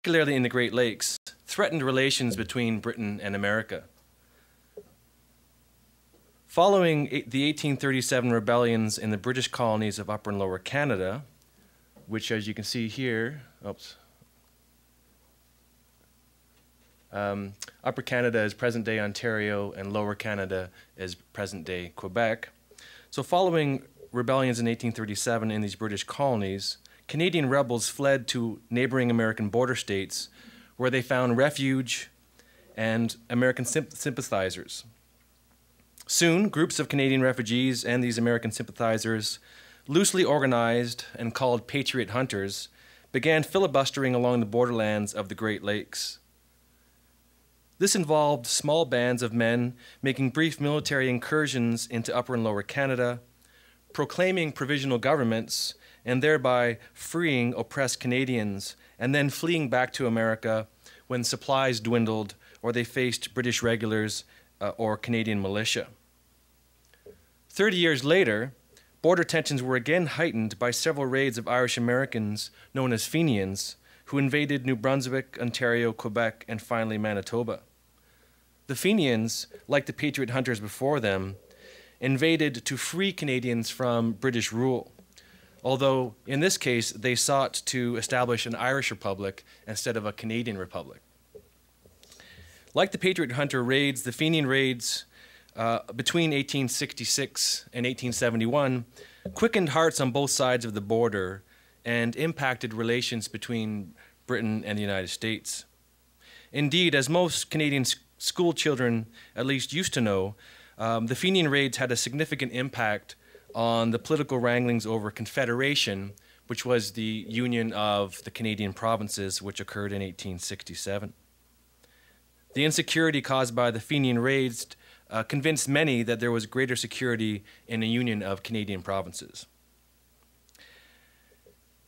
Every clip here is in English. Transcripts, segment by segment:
particularly in the Great Lakes, threatened relations between Britain and America. Following the 1837 rebellions in the British colonies of Upper and Lower Canada, which, as you can see here, Upper Canada is present-day Ontario, and Lower Canada is present-day Quebec. So following rebellions in 1837 in these British colonies, Canadian rebels fled to neighboring American border states where they found refuge and American sympathizers. Soon, groups of Canadian refugees and these American sympathizers, loosely organized and called Patriot Hunters, began filibustering along the borderlands of the Great Lakes. This involved small bands of men making brief military incursions into Upper and Lower Canada, proclaiming provisional governments, and thereby freeing oppressed Canadians, and then fleeing back to America when supplies dwindled or they faced British regulars or Canadian militia. 30 years later, border tensions were again heightened by several raids of Irish Americans known as Fenians, who invaded New Brunswick, Ontario, Quebec, and finally Manitoba. The Fenians, like the Patriot Hunters before them, invaded to free Canadians from British rule, although in this case they sought to establish an Irish republic instead of a Canadian republic. Like the Patriot Hunter raids, the Fenian raids between 1866 and 1871 quickened hearts on both sides of the border and impacted relations between Britain and the United States. Indeed, as most Canadian school children at least used to know, the Fenian raids had a significant impact on the political wranglings over Confederation, which was the union of the Canadian provinces, which occurred in 1867. The insecurity caused by the Fenian raids convinced many that there was greater security in a union of Canadian provinces.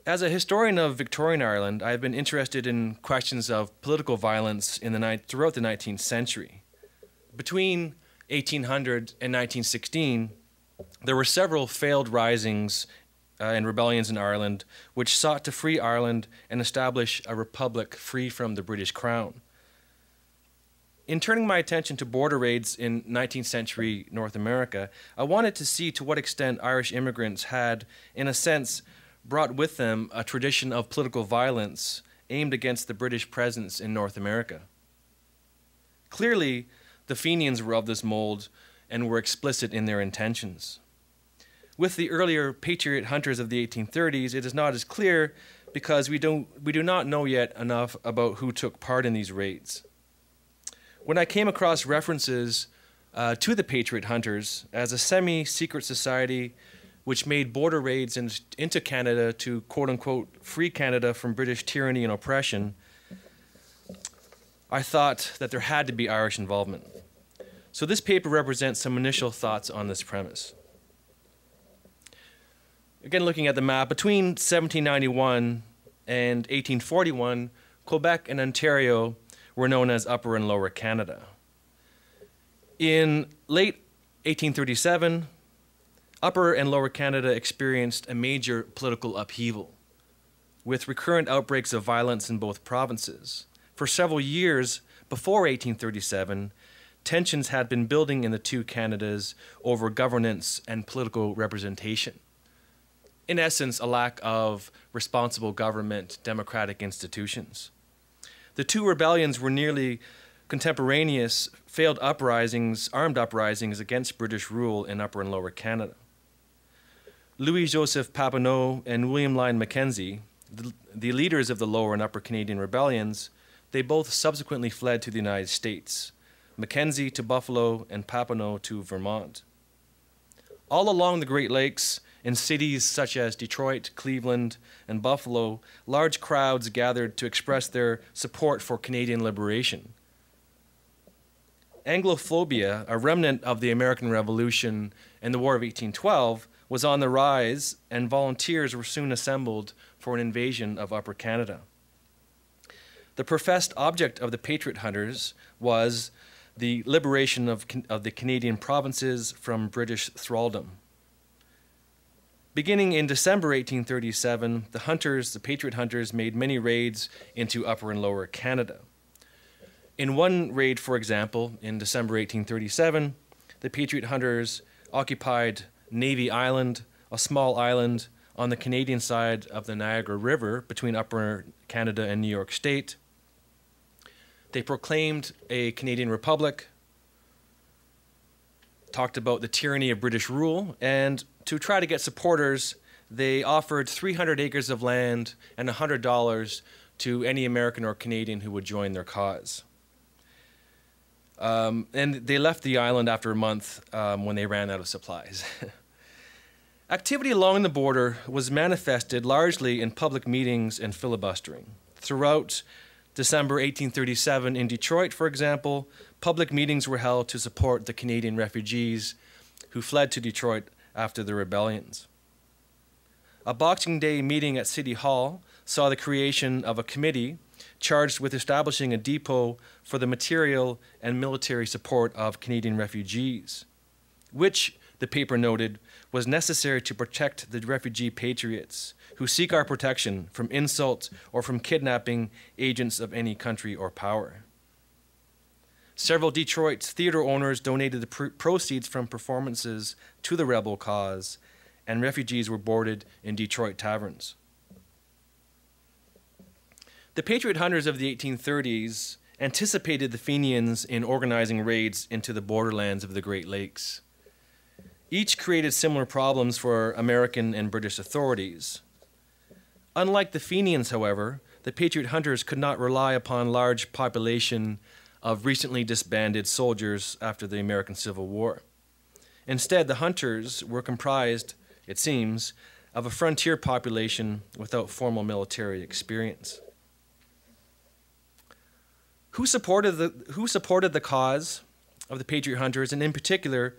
As a historian of Victorian Ireland, I have been interested in questions of political violence throughout the 19th century. Between 1800 and 1916, there were several failed risings and rebellions in Ireland which sought to free Ireland and establish a republic free from the British Crown. In turning my attention to border raids in 19th century North America, I wanted to see to what extent Irish immigrants had, in a sense, brought with them a tradition of political violence aimed against the British presence in North America. Clearly, the Fenians were of this mold and were explicit in their intentions. With the earlier Patriot Hunters of the 1830s, it is not as clear because we do not know yet enough about who took part in these raids. When I came across references to the Patriot Hunters as a semi-secret society which made border raids into Canada to quote-unquote free Canada from British tyranny and oppression, I thought that there had to be Irish involvement. So this paper represents some initial thoughts on this premise. Again, looking at the map, between 1791 and 1841, Quebec and Ontario were known as Upper and Lower Canada. In late 1837, Upper and Lower Canada experienced a major political upheaval, with recurrent outbreaks of violence in both provinces. For several years before 1837, tensions had been building in the two Canadas over governance and political representation. In essence, a lack of responsible government, democratic institutions. The two rebellions were nearly contemporaneous failed uprisings, armed uprisings against British rule in Upper and Lower Canada. Louis-Joseph Papineau and William Lyon Mackenzie, the leaders of the Lower and Upper Canadian rebellions, they both subsequently fled to the United States, Mackenzie to Buffalo and Papineau to Vermont. All along the Great Lakes, in cities such as Detroit, Cleveland, and Buffalo, large crowds gathered to express their support for Canadian liberation. Anglophobia, a remnant of the American Revolution and the War of 1812, was on the rise, and volunteers were soon assembled for an invasion of Upper Canada. The professed object of the Patriot Hunters was the liberation of the Canadian provinces from British thraldom. Beginning in December 1837, the Patriot hunters, made many raids into Upper and Lower Canada. In one raid, for example, in December 1837, the Patriot hunters occupied Navy Island, a small island on the Canadian side of the Niagara River between Upper Canada and New York State. They proclaimed a Canadian Republic, talked about the tyranny of British rule, and to try to get supporters, they offered 300 acres of land and $100 to any American or Canadian who would join their cause. And they left the island after a month when they ran out of supplies. Activity along the border was manifested largely in public meetings and filibustering. Throughout December 1837 in Detroit, for example, public meetings were held to support the Canadian refugees who fled to Detroit after the rebellions. A Boxing Day meeting at City Hall saw the creation of a committee charged with establishing a depot for the material and military support of Canadian refugees, which, the paper noted, was necessary to protect the refugee patriots who seek our protection from insult or from kidnapping agents of any country or power. Several Detroit theater owners donated the proceeds from performances to the rebel cause, and refugees were boarded in Detroit taverns. The Patriot hunters of the 1830s anticipated the Fenians in organizing raids into the borderlands of the Great Lakes. Each created similar problems for American and British authorities. Unlike the Fenians, however, the Patriot hunters could not rely upon large population of recently disbanded soldiers after the American Civil War. Instead, the hunters were comprised, it seems, of a frontier population without formal military experience. Who supported the cause of the Patriot hunters, and in particular,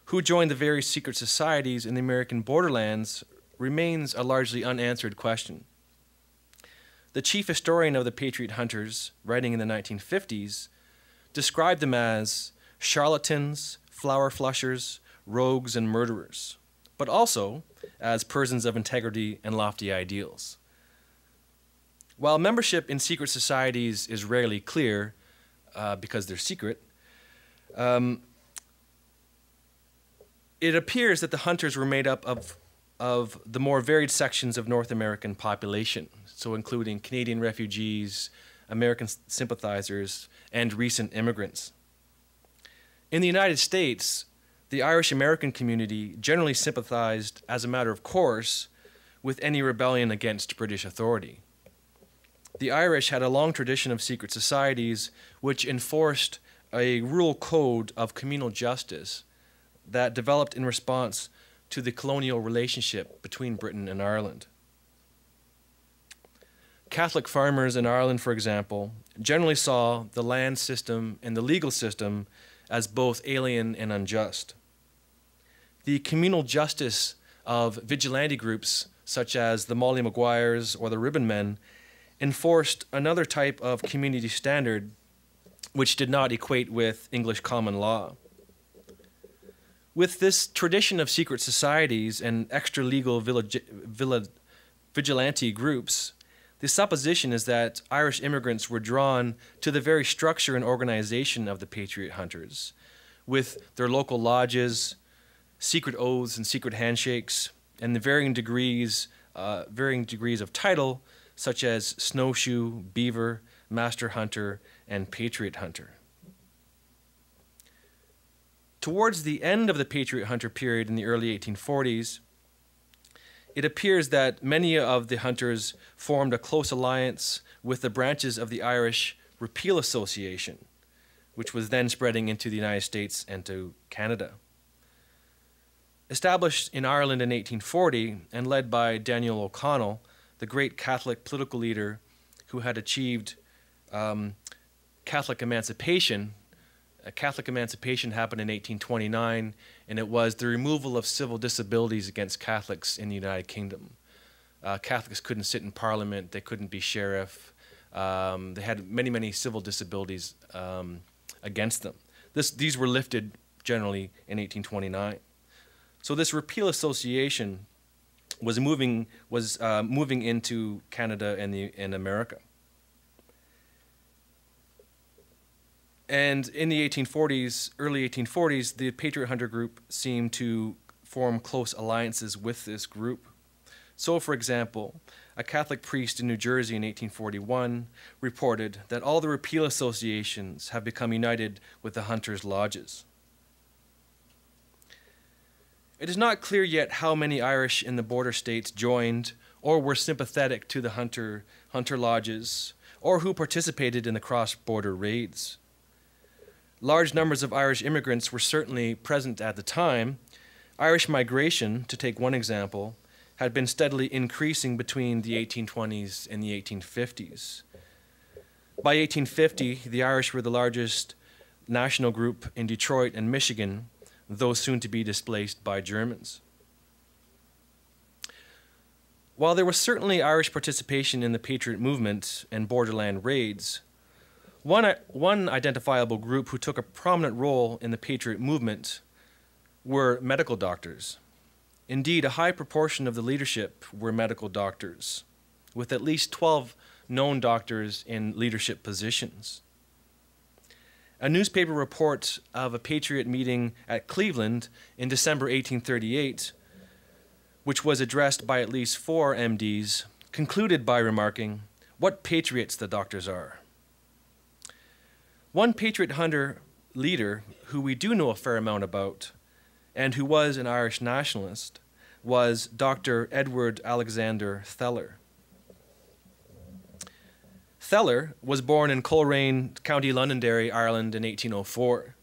who joined the various secret societies in the American borderlands, remains a largely unanswered question. The chief historian of the Patriot hunters, writing in the 1950s, described them as charlatans, flower flushers, rogues, and murderers, but also as persons of integrity and lofty ideals. While membership in secret societies is rarely clear because they're secret, it appears that the hunters were made up of the more varied sections of North American population, so including Canadian refugees, American sympathizers, and recent immigrants. In the United States, the Irish American community generally sympathized, as a matter of course, with any rebellion against British authority. The Irish had a long tradition of secret societies which enforced a rural code of communal justice that developed in response to the colonial relationship between Britain and Ireland. Catholic farmers in Ireland, for example, generally saw the land system and the legal system as both alien and unjust. The communal justice of vigilante groups such as the Molly Maguires or the Ribbon Men enforced another type of community standard which did not equate with English common law. With this tradition of secret societies and extra-legal vigilante groups, the supposition is that Irish immigrants were drawn to the very structure and organization of the Patriot hunters, with their local lodges, secret oaths and secret handshakes, and the varying degrees of title, such as snowshoe, beaver, master hunter, and patriot hunter. Towards the end of the Patriot hunter period in the early 1840s, it appears that many of the hunters formed a close alliance with the branches of the Irish Repeal Association, which was then spreading into the United States and to Canada. Established in Ireland in 1840 and led by Daniel O'Connell, the great Catholic political leader who had achieved Catholic emancipation. Catholic emancipation happened in 1829, and it was the removal of civil disabilities against Catholics in the United Kingdom. Catholics couldn't sit in Parliament, they couldn't be sheriff, they had many, many civil disabilities against them. These were lifted generally in 1829. So this Repeal Association was moving into Canada and America. And in the 1840s, early 1840s, the Patriot Hunter group seemed to form close alliances with this group. So, for example, a Catholic priest in New Jersey in 1841 reported that all the repeal associations have become united with the Hunters' lodges. It is not clear yet how many Irish in the border states joined or were sympathetic to the Hunter lodges, or who participated in the cross-border raids. Large numbers of Irish immigrants were certainly present at the time. Irish migration, to take one example, had been steadily increasing between the 1820s and the 1850s. By 1850, the Irish were the largest national group in Detroit and Michigan, though soon to be displaced by Germans. While there was certainly Irish participation in the Patriot movement and borderland raids, one identifiable group who took a prominent role in the Patriot movement were medical doctors. Indeed, a high proportion of the leadership were medical doctors, with at least 12 known doctors in leadership positions. A newspaper report of a Patriot meeting at Cleveland in December 1838, which was addressed by at least 4 MDs, concluded by remarking, "What patriots the doctors are." One Patriot Hunter leader who we do know a fair amount about, and who was an Irish nationalist, was Dr. Edward Alexander Theller. Theller was born in Coleraine, County Londonderry, Ireland in 1804.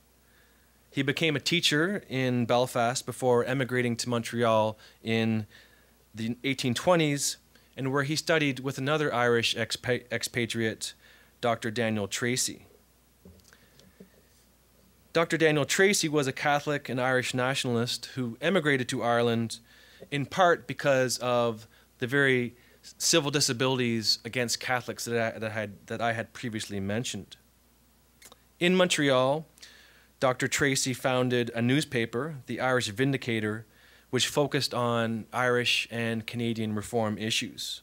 He became a teacher in Belfast before emigrating to Montreal in the 1820s, and where he studied with another Irish expatriate, Dr. Daniel Tracy. Dr. Daniel Tracy was a Catholic and Irish nationalist who emigrated to Ireland in part because of the very civil disabilities against Catholics that I had previously mentioned. In Montreal, Dr. Tracy founded a newspaper, the Irish Vindicator, which focused on Irish and Canadian reform issues.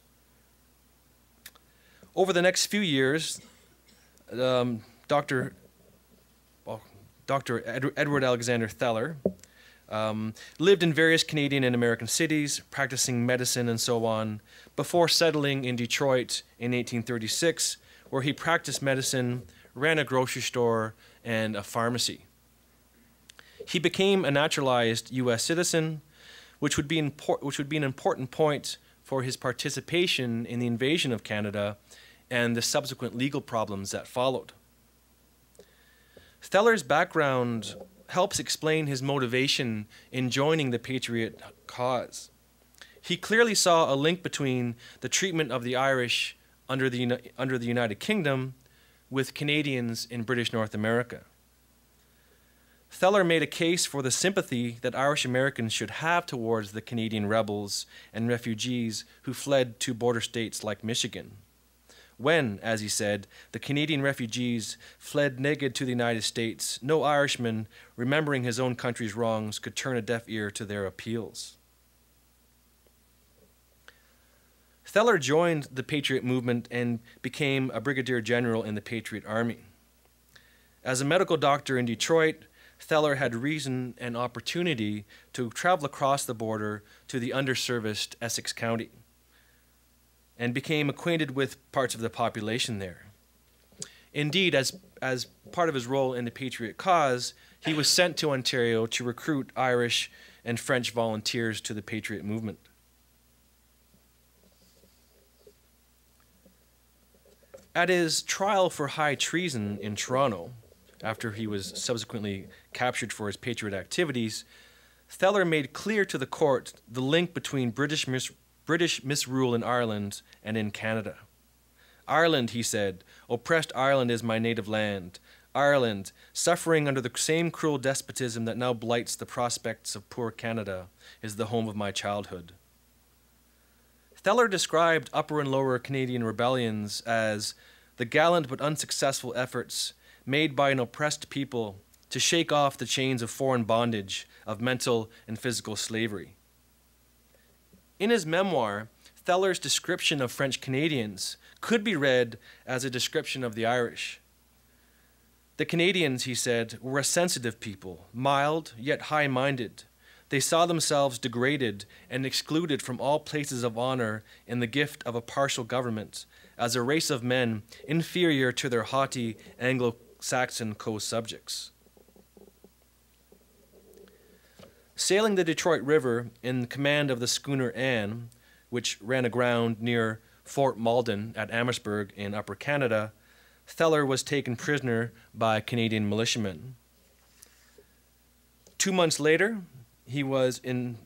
Over the next few years, Dr. Edward Alexander Theller lived in various Canadian and American cities, practicing medicine and so on, before settling in Detroit in 1836, where he practiced medicine, ran a grocery store, and a pharmacy. He became a naturalized U.S. citizen, which would be an important point for his participation in the invasion of Canada and the subsequent legal problems that followed. Theller's background helps explain his motivation in joining the Patriot cause. He clearly saw a link between the treatment of the Irish under the United Kingdom with Canadians in British North America. Theller made a case for the sympathy that Irish Americans should have towards the Canadian rebels and refugees who fled to border states like Michigan. When, as he said, the Canadian refugees fled naked to the United States, no Irishman, remembering his own country's wrongs, could turn a deaf ear to their appeals. Theller joined the Patriot movement and became a brigadier general in the Patriot Army. As a medical doctor in Detroit, Theller had reason and opportunity to travel across the border to the underserviced Essex County, and became acquainted with parts of the population there. Indeed, as part of his role in the Patriot cause, he was sent to Ontario to recruit Irish and French volunteers to the Patriot movement. At his trial for high treason in Toronto, after he was subsequently captured for his Patriot activities, Theller made clear to the court the link between British misrule in Ireland and in Canada. Ireland, he said, oppressed Ireland is my native land. Ireland, suffering under the same cruel despotism that now blights the prospects of poor Canada, is the home of my childhood. Theller described Upper and Lower Canadian rebellions as the gallant but unsuccessful efforts made by an oppressed people to shake off the chains of foreign bondage, of mental and physical slavery. In his memoir, Theller's description of French Canadians could be read as a description of the Irish. The Canadians, he said, were a sensitive people, mild yet high-minded. They saw themselves degraded and excluded from all places of honor in the gift of a partial government, as a race of men inferior to their haughty Anglo-Saxon co-subjects. Sailing the Detroit River in command of the schooner Anne, which ran aground near Fort Malden at Amherstburg in Upper Canada, Theller was taken prisoner by Canadian militiamen. 2 months later, in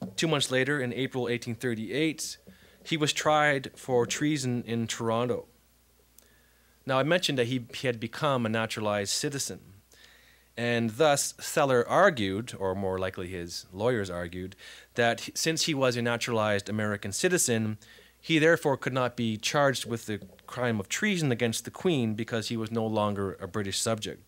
April 1838, he was tried for treason in Toronto. Now, I mentioned that he had become a naturalized citizen, and thus Theller argued, or more likely his lawyers argued, that since he was a naturalized American citizen, he therefore could not be charged with the crime of treason against the Queen because he was no longer a British subject.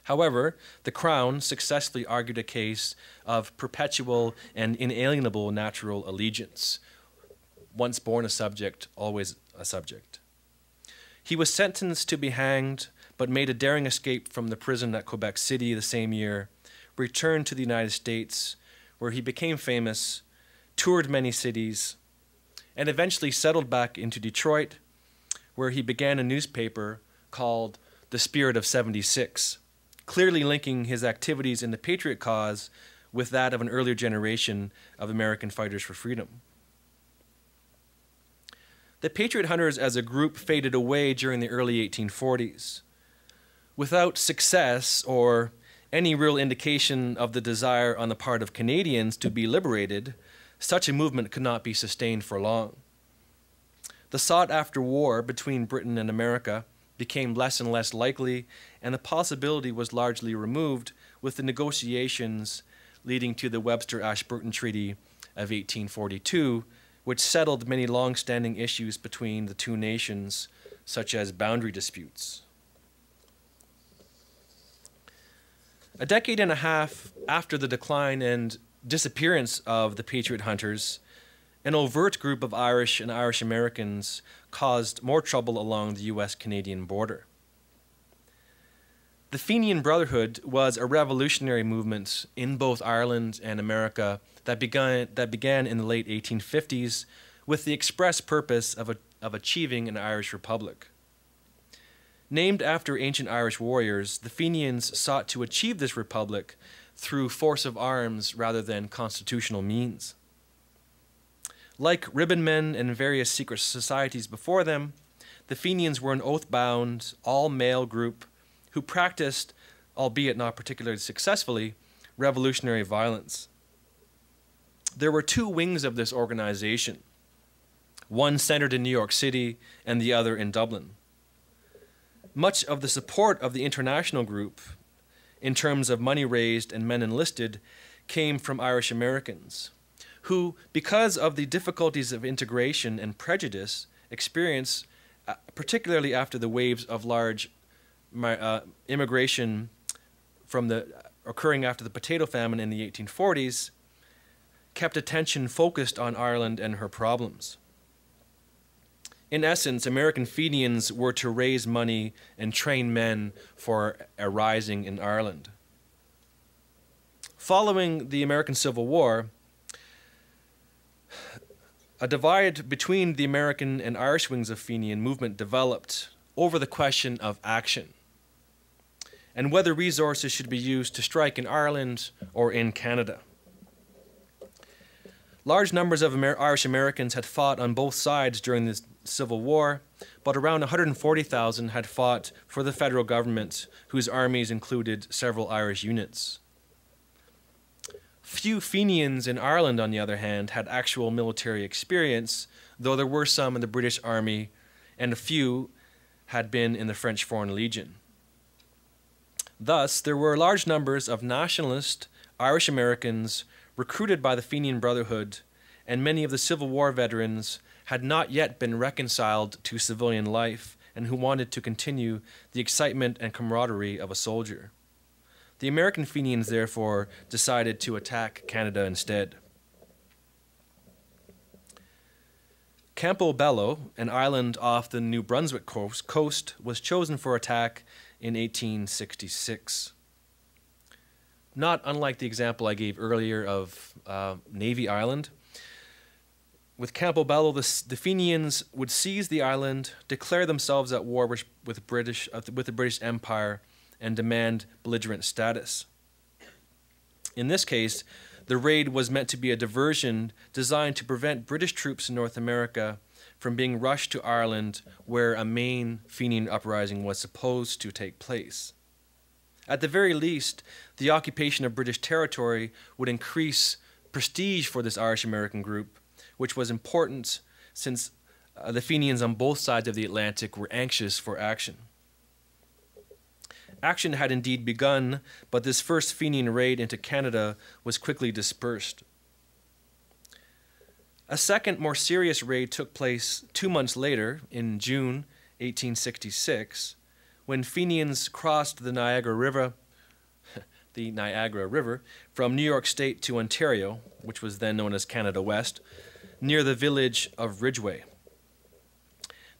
However, the Crown successfully argued a case of perpetual and inalienable natural allegiance. Once born a subject, always a subject. He was sentenced to be hanged, but made a daring escape from the prison at Quebec City the same year, returned to the United States, where he became famous, toured many cities, and eventually settled back into Detroit, where he began a newspaper called The Spirit of 76, clearly linking his activities in the Patriot cause with that of an earlier generation of American fighters for freedom. The Patriot Hunters as a group faded away during the early 1840s. Without success or any real indication of the desire on the part of Canadians to be liberated, such a movement could not be sustained for long. The sought-after war between Britain and America became less and less likely, and the possibility was largely removed with the negotiations leading to the Webster-Ashburton Treaty of 1842, which settled many long-standing issues between the two nations, such as boundary disputes. A decade and a half after the decline and disappearance of the Patriot Hunters, an overt group of Irish and Irish Americans caused more trouble along the U.S.-Canadian border. The Fenian Brotherhood was a revolutionary movement in both Ireland and America that began in the late 1850s with the express purpose of achieving an Irish republic. Named after ancient Irish warriors, the Fenians sought to achieve this republic through force of arms rather than constitutional means. Like ribbonmen and various secret societies before them, the Fenians were an oath-bound, all-male group who practiced, albeit not particularly successfully, revolutionary violence. There were two wings of this organization, one centered in New York City and the other in Dublin. Much of the support of the international group, in terms of money raised and men enlisted, came from Irish Americans, who, because of the difficulties of integration and prejudice experienced, particularly after the waves of large immigration occurring after the potato famine in the 1840s, kept attention focused on Ireland and her problems. In essence, American Fenians were to raise money and train men for a rising in Ireland. Following the American Civil War, a divide between the American and Irish wings of Fenian movement developed over the question of action and whether resources should be used to strike in Ireland or in Canada. Large numbers of Irish Americans had fought on both sides during the Civil War, but around 140,000 had fought for the federal government, whose armies included several Irish units. Few Fenians in Ireland, on the other hand, had actual military experience, though there were some in the British Army, and a few had been in the French Foreign Legion. Thus, there were large numbers of nationalist Irish Americans recruited by the Fenian Brotherhood, and many of the Civil War veterans had not yet been reconciled to civilian life and who wanted to continue the excitement and camaraderie of a soldier. The American Fenians, therefore, decided to attack Canada instead. Campobello, an island off the New Brunswick coast, was chosen for attack in 1866. Not unlike the example I gave earlier of Navy Island, with Campobello, the Fenians would seize the island, declare themselves at war with the British Empire, and demand belligerent status. In this case, the raid was meant to be a diversion designed to prevent British troops in North America from being rushed to Ireland, where a main Fenian uprising was supposed to take place. At the very least, the occupation of British territory would increase prestige for this Irish-American group, which was important since the Fenians on both sides of the Atlantic were anxious for action. Action had indeed begun, but this first Fenian raid into Canada was quickly dispersed. A second, more serious raid took place 2 months later, in June 1866, when Fenians crossed the Niagara River from New York State to Ontario, which was then known as Canada West, near the village of Ridgeway.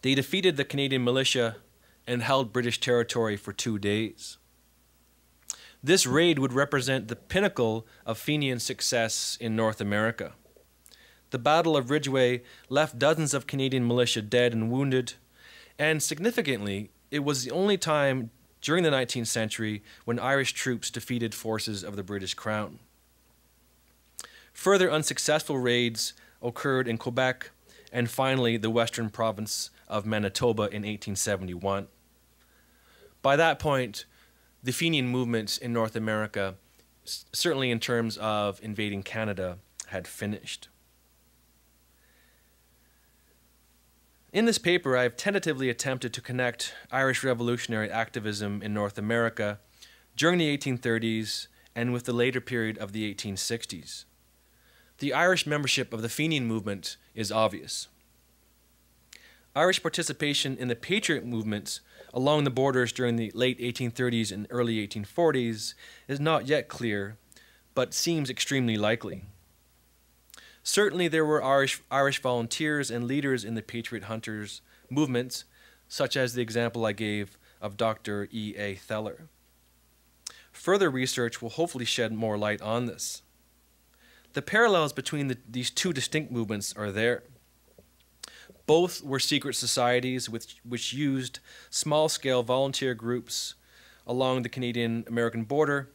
They defeated the Canadian militia and held British territory for 2 days. This raid would represent the pinnacle of Fenian success in North America. The Battle of Ridgeway left dozens of Canadian militia dead and wounded, and significantly, it was the only time during the 19th century when Irish troops defeated forces of the British Crown. Further unsuccessful raids occurred in Quebec and finally the western province of Manitoba in 1871. By that point, the Fenian movement in North America, certainly in terms of invading Canada, had finished. In this paper, I have tentatively attempted to connect Irish revolutionary activism in North America during the 1830s and with the later period of the 1860s. The Irish membership of the Fenian movement is obvious. Irish participation in the Patriot movements along the borders during the late 1830s and early 1840s is not yet clear, but seems extremely likely. Certainly there were Irish volunteers and leaders in the Patriot Hunters movements, such as the example I gave of Dr. E.A. Theller. Further research will hopefully shed more light on this. The parallels between these two distinct movements are there. Both were secret societies which used small-scale volunteer groups along the Canadian-American border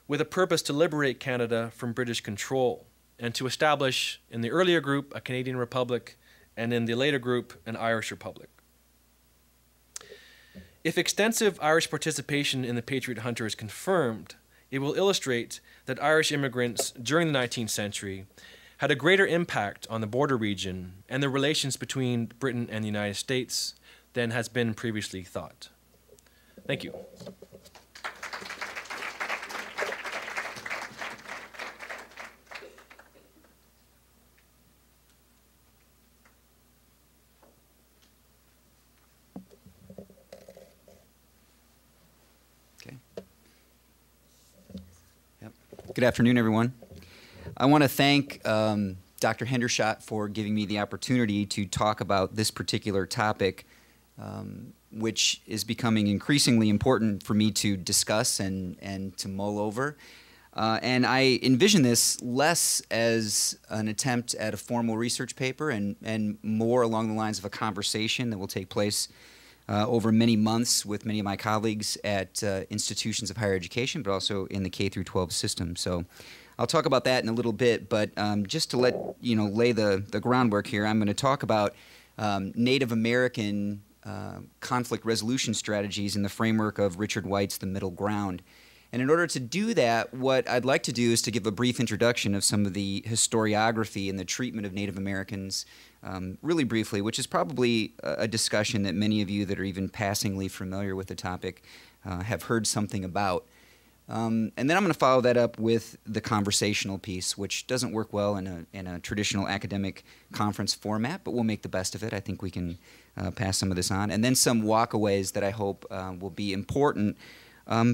with a purpose to liberate Canada from British control and to establish, in the earlier group, a Canadian Republic, and in the later group, an Irish Republic. If extensive Irish participation in the Patriot Hunter is confirmed, it will illustrate that Irish immigrants during the 19th century had a greater impact on the border region and the relations between Britain and the United States than has been previously thought. Thank you. Good afternoon, everyone. I want to thank Dr. Hendershot for giving me the opportunity to talk about this particular topic, which is becoming increasingly important for me to discuss and to mull over. And I envision this less as an attempt at a formal research paper and more along the lines of a conversation that will take place over many months with many of my colleagues at institutions of higher education, but also in the K through 12 system. So I'll talk about that in a little bit, but just to let you know, lay the groundwork here, I'm going to talk about Native American conflict resolution strategies in the framework of Richard White's The Middle Ground. And in order to do that, what I'd like to do is to give a brief introduction of some of the historiography and the treatment of Native Americans really briefly, which is probably a discussion that many of you that are even passingly familiar with the topic have heard something about. And then I'm going to follow that up with the conversational piece, which doesn't work well in a traditional academic conference format, but we'll make the best of it. I think we can pass some of this on. And then some walkaways that I hope will be important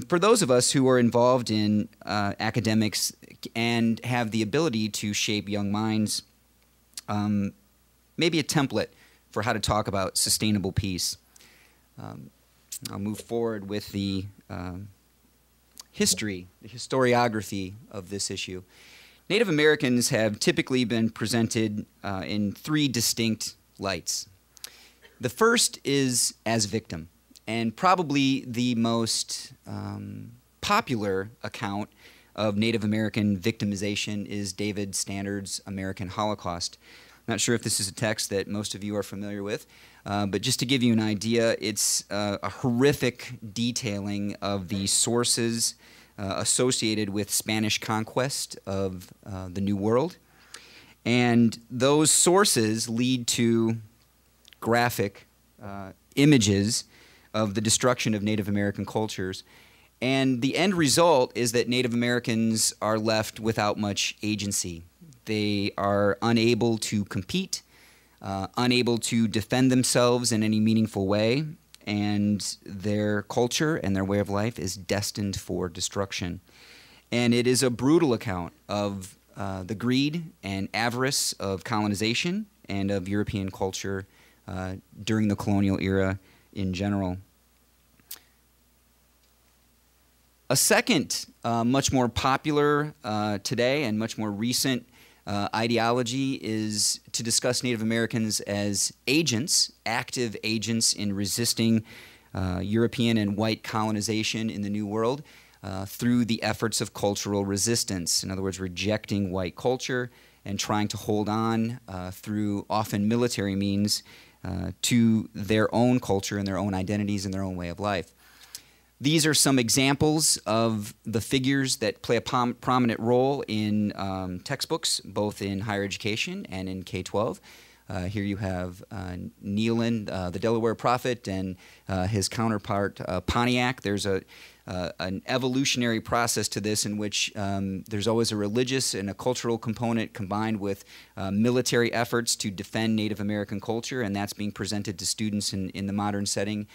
for those of us who are involved in academics and have the ability to shape young minds maybe a template for how to talk about sustainable peace. I'll move forward with the history, the historiography of this issue. Native Americans have typically been presented in three distinct lights. The first is as victim, and probably the most popular account of Native American victimization is David Standard's American Holocaust. Not sure if this is a text that most of you are familiar with, but just to give you an idea, it's a horrific detailing of the sources associated with Spanish conquest of the New World. And those sources lead to graphic images of the destruction of Native American cultures. And the end result is that Native Americans are left without much agency. They are unable to compete, unable to defend themselves in any meaningful way, and their culture and their way of life is destined for destruction. And it is a brutal account of the greed and avarice of colonization and of European culture during the colonial era in general. A second, much more popular today and much more recent ideology is to discuss Native Americans as agents, active agents in resisting European and white colonization in the New World through the efforts of cultural resistance. In other words, rejecting white culture and trying to hold on through often military means to their own culture and their own identities and their own way of life. These are some examples of the figures that play a prominent role in textbooks, both in higher education and in K-12. Here you have Neyland, the Delaware prophet, and his counterpart Pontiac. There's an evolutionary process to this in which there's always a religious and a cultural component combined with military efforts to defend Native American culture, and that's being presented to students in the modern setting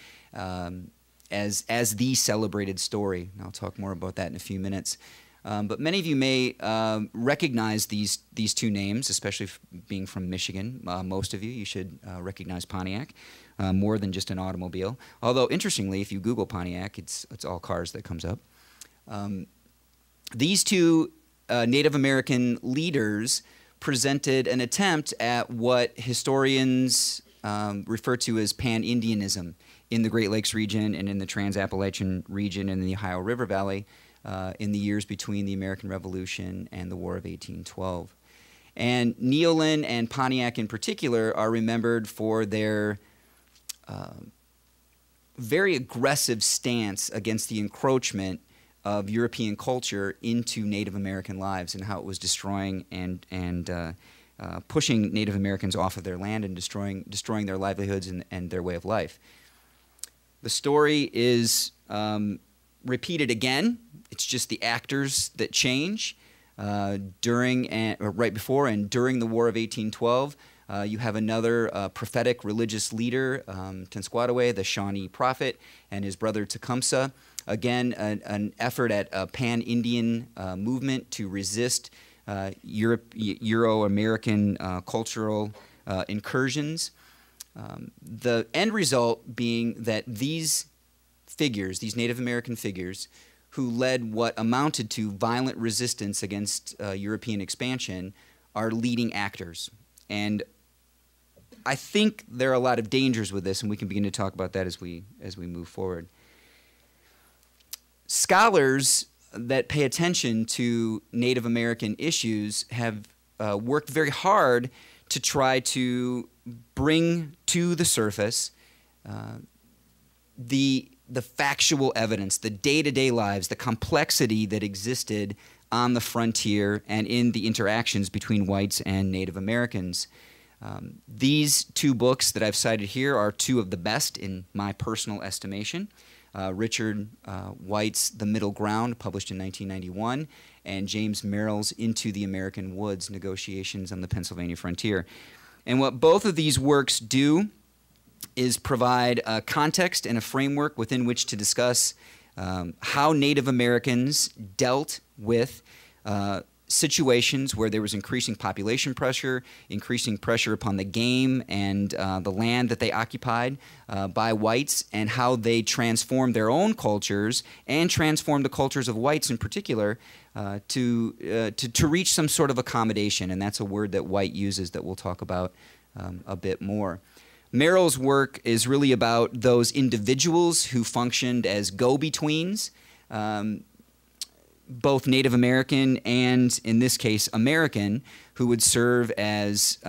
as the celebrated story. And I'll talk more about that in a few minutes. But many of you may recognize these two names, especially being from Michigan. Most of you should recognize Pontiac, more than just an automobile. Although, interestingly, if you Google Pontiac, it's all cars that comes up. These two Native American leaders presented an attempt at what historians refer to as pan-Indianism in the Great Lakes region and in the Trans-Appalachian region and in the Ohio River Valley in the years between the American Revolution and the War of 1812. And Neyland and Pontiac in particular are remembered for their very aggressive stance against the encroachment of European culture into Native American lives and how it was destroying and pushing Native Americans off of their land and destroying their livelihoods and their way of life. The story is repeated again. It's just the actors that change. Right before and during the War of 1812, you have another prophetic religious leader, Tenskwatawa, the Shawnee prophet, and his brother Tecumseh. Again, an effort at a pan-Indian movement to resist Euro-American cultural incursions. The end result being that these figures, these Native American figures, who led what amounted to violent resistance against European expansion, are leading actors. And I think there are a lot of dangers with this, and we can begin to talk about that as we move forward. Scholars that pay attention to Native American issues have worked very hard to try to bring to the surface the factual evidence, the day-to-day lives, the complexity that existed on the frontier and in the interactions between whites and Native Americans. These two books that I've cited here are two of the best in my personal estimation. Richard White's The Middle Ground, published in 1991, and James Merrill's Into the American Woods, Negotiations on the Pennsylvania Frontier. And what both of these works do is provide a context and a framework within which to discuss how Native Americans dealt with situations where there was increasing population pressure, increasing pressure upon the game and the land that they occupied by whites, and how they transformed their own cultures and transformed the cultures of whites in particular to reach some sort of accommodation. And that's a word that White uses that we'll talk about a bit more. Merrill's work is really about those individuals who functioned as go-betweens, both Native American and, in this case, American, who would serve as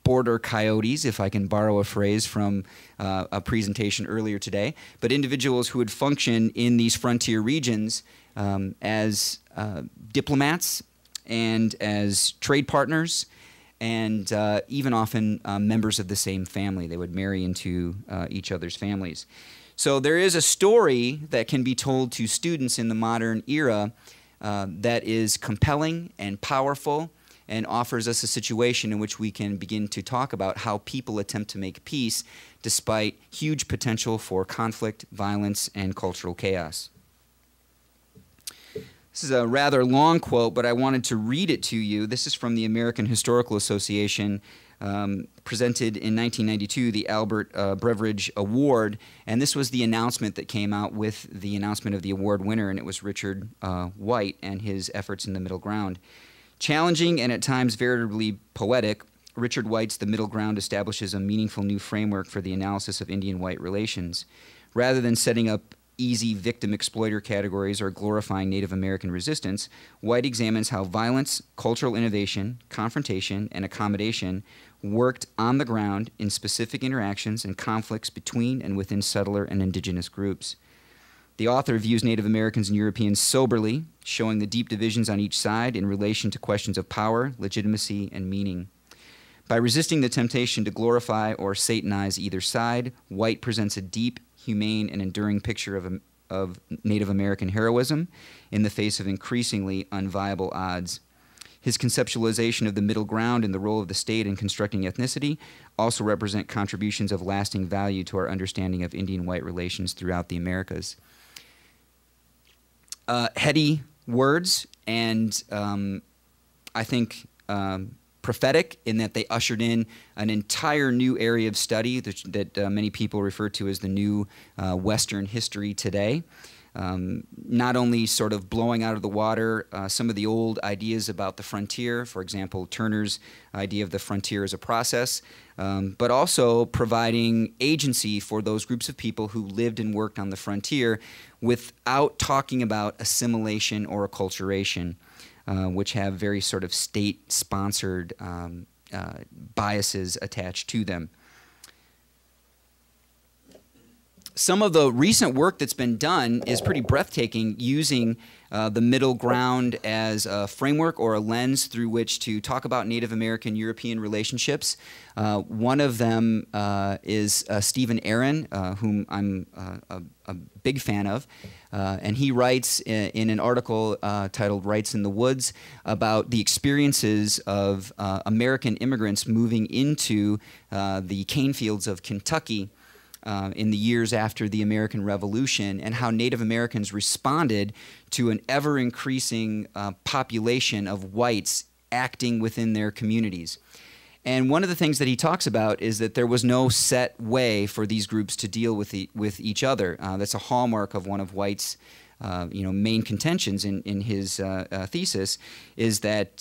border coyotes, if I can borrow a phrase from a presentation earlier today, but individuals who would function in these frontier regions as diplomats and as trade partners, and even often members of the same family. They would marry into each other's families. So there is a story that can be told to students in the modern era that is compelling and powerful and offers us a situation in which we can begin to talk about how people attempt to make peace despite huge potential for conflict, violence, and cultural chaos. This is a rather long quote, but I wanted to read it to you. This is from the American Historical Association, presented in 1992, the Albert Beveridge Award, and this was the announcement that came out with the announcement of the award winner, and it was Richard White and his efforts in the middle ground. Challenging and at times veritably poetic, Richard White's The Middle Ground establishes a meaningful new framework for the analysis of Indian-white relations. Rather than setting up easy victim-exploiter categories or glorifying Native American resistance, White examines how violence, cultural innovation, confrontation, and accommodation worked on the ground in specific interactions and conflicts between and within settler and indigenous groups. The author views Native Americans and Europeans soberly, showing the deep divisions on each side in relation to questions of power, legitimacy, and meaning. By resisting the temptation to glorify or satanize either side, White presents a deep, humane, and enduring picture of Native American heroism in the face of increasingly unviable odds. His conceptualization of the middle ground and the role of the state in constructing ethnicity also represent contributions of lasting value to our understanding of Indian-white relations throughout the Americas. Heady words, and I think prophetic in that they ushered in an entire new area of study that many people refer to as the new Western history today. Not only sort of blowing out of the water some of the old ideas about the frontier, for example, Turner's idea of the frontier as a process, but also providing agency for those groups of people who lived and worked on the frontier without talking about assimilation or acculturation, which have very sort of state-sponsored biases attached to them. Some of the recent work that's been done is pretty breathtaking, using the middle ground as a framework or a lens through which to talk about Native American-European relationships. One of them is Stephen Aaron, whom I'm a big fan of, and he writes in an article titled Rights in the Woods about the experiences of American immigrants moving into the cane fields of Kentucky in the years after the American Revolution, and how Native Americans responded to an ever-increasing population of whites acting within their communities. And one of the things that he talks about is that there was no set way for these groups to deal with each other. That's a hallmark of one of White's main contentions in his thesis, is that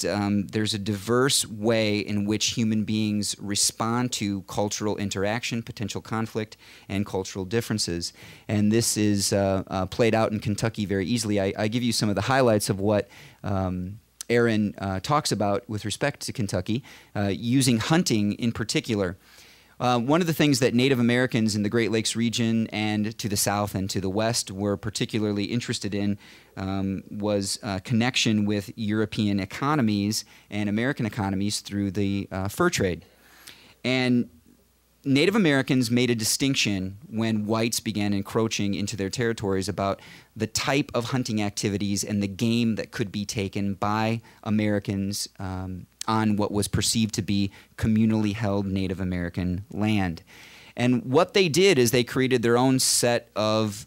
there's a diverse way in which human beings respond to cultural interaction, potential conflict, and cultural differences. And this is played out in Kentucky very easily. I give you some of the highlights of what Aaron talks about with respect to Kentucky, using hunting in particular. One of the things that Native Americans in the Great Lakes region and to the south and to the west were particularly interested in was connection with European economies and American economies through the fur trade. And Native Americans made a distinction when whites began encroaching into their territories about the type of hunting activities and the game that could be taken by Americans on what was perceived to be communally held Native American land. And what they did is they created their own set of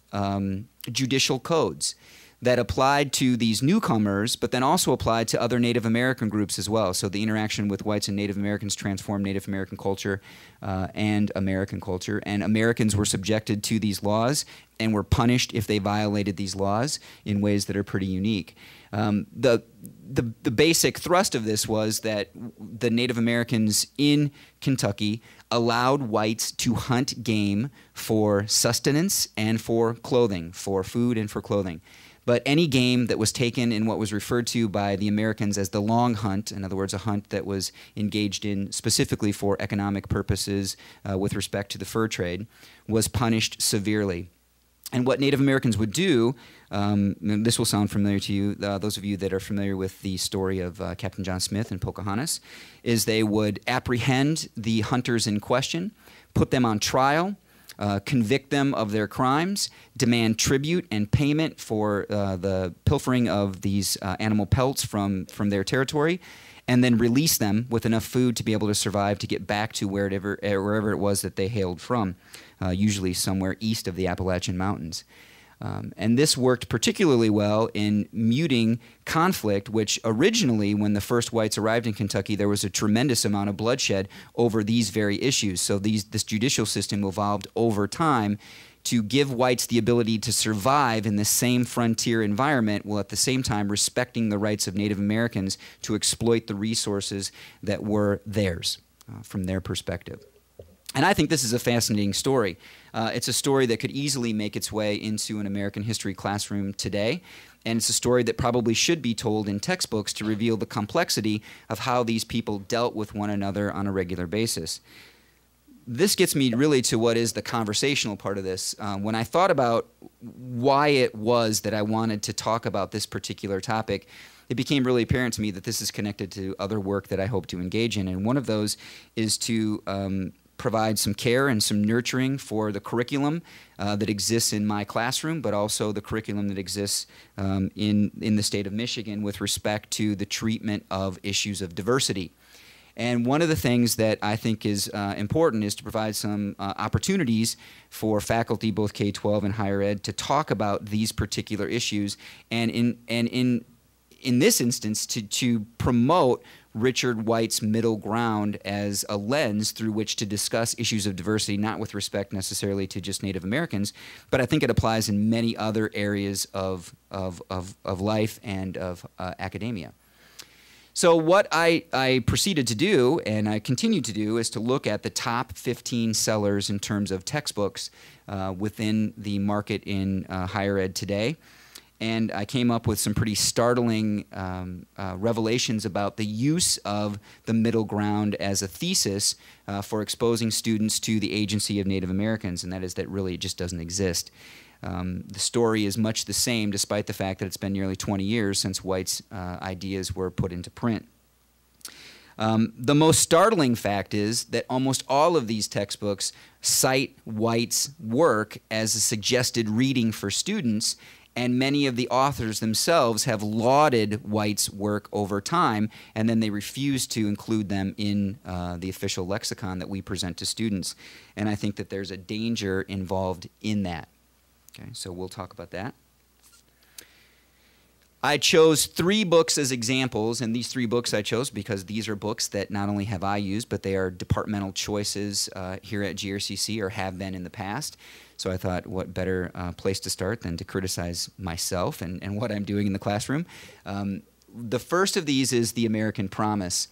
judicial codes that applied to these newcomers, but then also applied to other Native American groups as well. So the interaction with whites and Native Americans transformed Native American culture and American culture, and Americans were subjected to these laws and were punished if they violated these laws in ways that are pretty unique. The basic thrust of this was that the Native Americans in Kentucky allowed whites to hunt game for sustenance and for clothing, for food and for clothing. But any game that was taken in what was referred to by the Americans as the long hunt, in other words, a hunt that was engaged in specifically for economic purposes with respect to the fur trade, was punished severely. And what Native Americans would do, and this will sound familiar to you, those of you that are familiar with the story of Captain John Smith and Pocahontas, is they would apprehend the hunters in question, put them on trial, convict them of their crimes, demand tribute and payment for the pilfering of these animal pelts from their territory, and then release them with enough food to be able to survive to get back to wherever it was that they hailed from, usually somewhere east of the Appalachian Mountains. And this worked particularly well in muting conflict, which originally, when the first whites arrived in Kentucky, there was a tremendous amount of bloodshed over these very issues. So this judicial system evolved over time to give whites the ability to survive in the same frontier environment, while at the same time respecting the rights of Native Americans to exploit the resources that were theirs from their perspective. And I think this is a fascinating story. It's a story that could easily make its way into an American history classroom today, and it's a story that probably should be told in textbooks to reveal the complexity of how these people dealt with one another on a regular basis. This gets me really to what is the conversational part of this. When I thought about why it was that I wanted to talk about this particular topic, it became really apparent to me that this is connected to other work that I hope to engage in, and one of those is to provide some care and some nurturing for the curriculum that exists in my classroom, but also the curriculum that exists in the state of Michigan with respect to the treatment of issues of diversity. And one of the things that I think is important is to provide some opportunities for faculty, both K-12 and higher ed, to talk about these particular issues, and in this instance to promote Richard White's middle ground as a lens through which to discuss issues of diversity, not with respect necessarily to just Native Americans, but I think it applies in many other areas of life and of academia. So what I proceeded to do, and I continue to do, is to look at the top 15 sellers in terms of textbooks within the market in higher ed today. And I came up with some pretty startling revelations about the use of the middle ground as a thesis for exposing students to the agency of Native Americans, and that is that really it just doesn't exist. The story is much the same, despite the fact that it's been nearly 20 years since White's ideas were put into print. The most startling fact is that almost all of these textbooks cite White's work as a suggested reading for students, and many of the authors themselves have lauded White's work over time, and then they refuse to include them in the official lexicon that we present to students. And I think that there's a danger involved in that. Okay, so we'll talk about that. I chose 3 books as examples, and these 3 books I chose because these are books that not only have I used, but they are departmental choices here at GRCC, or have been in the past. So I thought, what better place to start than to criticize myself and what I'm doing in the classroom. The first of these is The American Promise.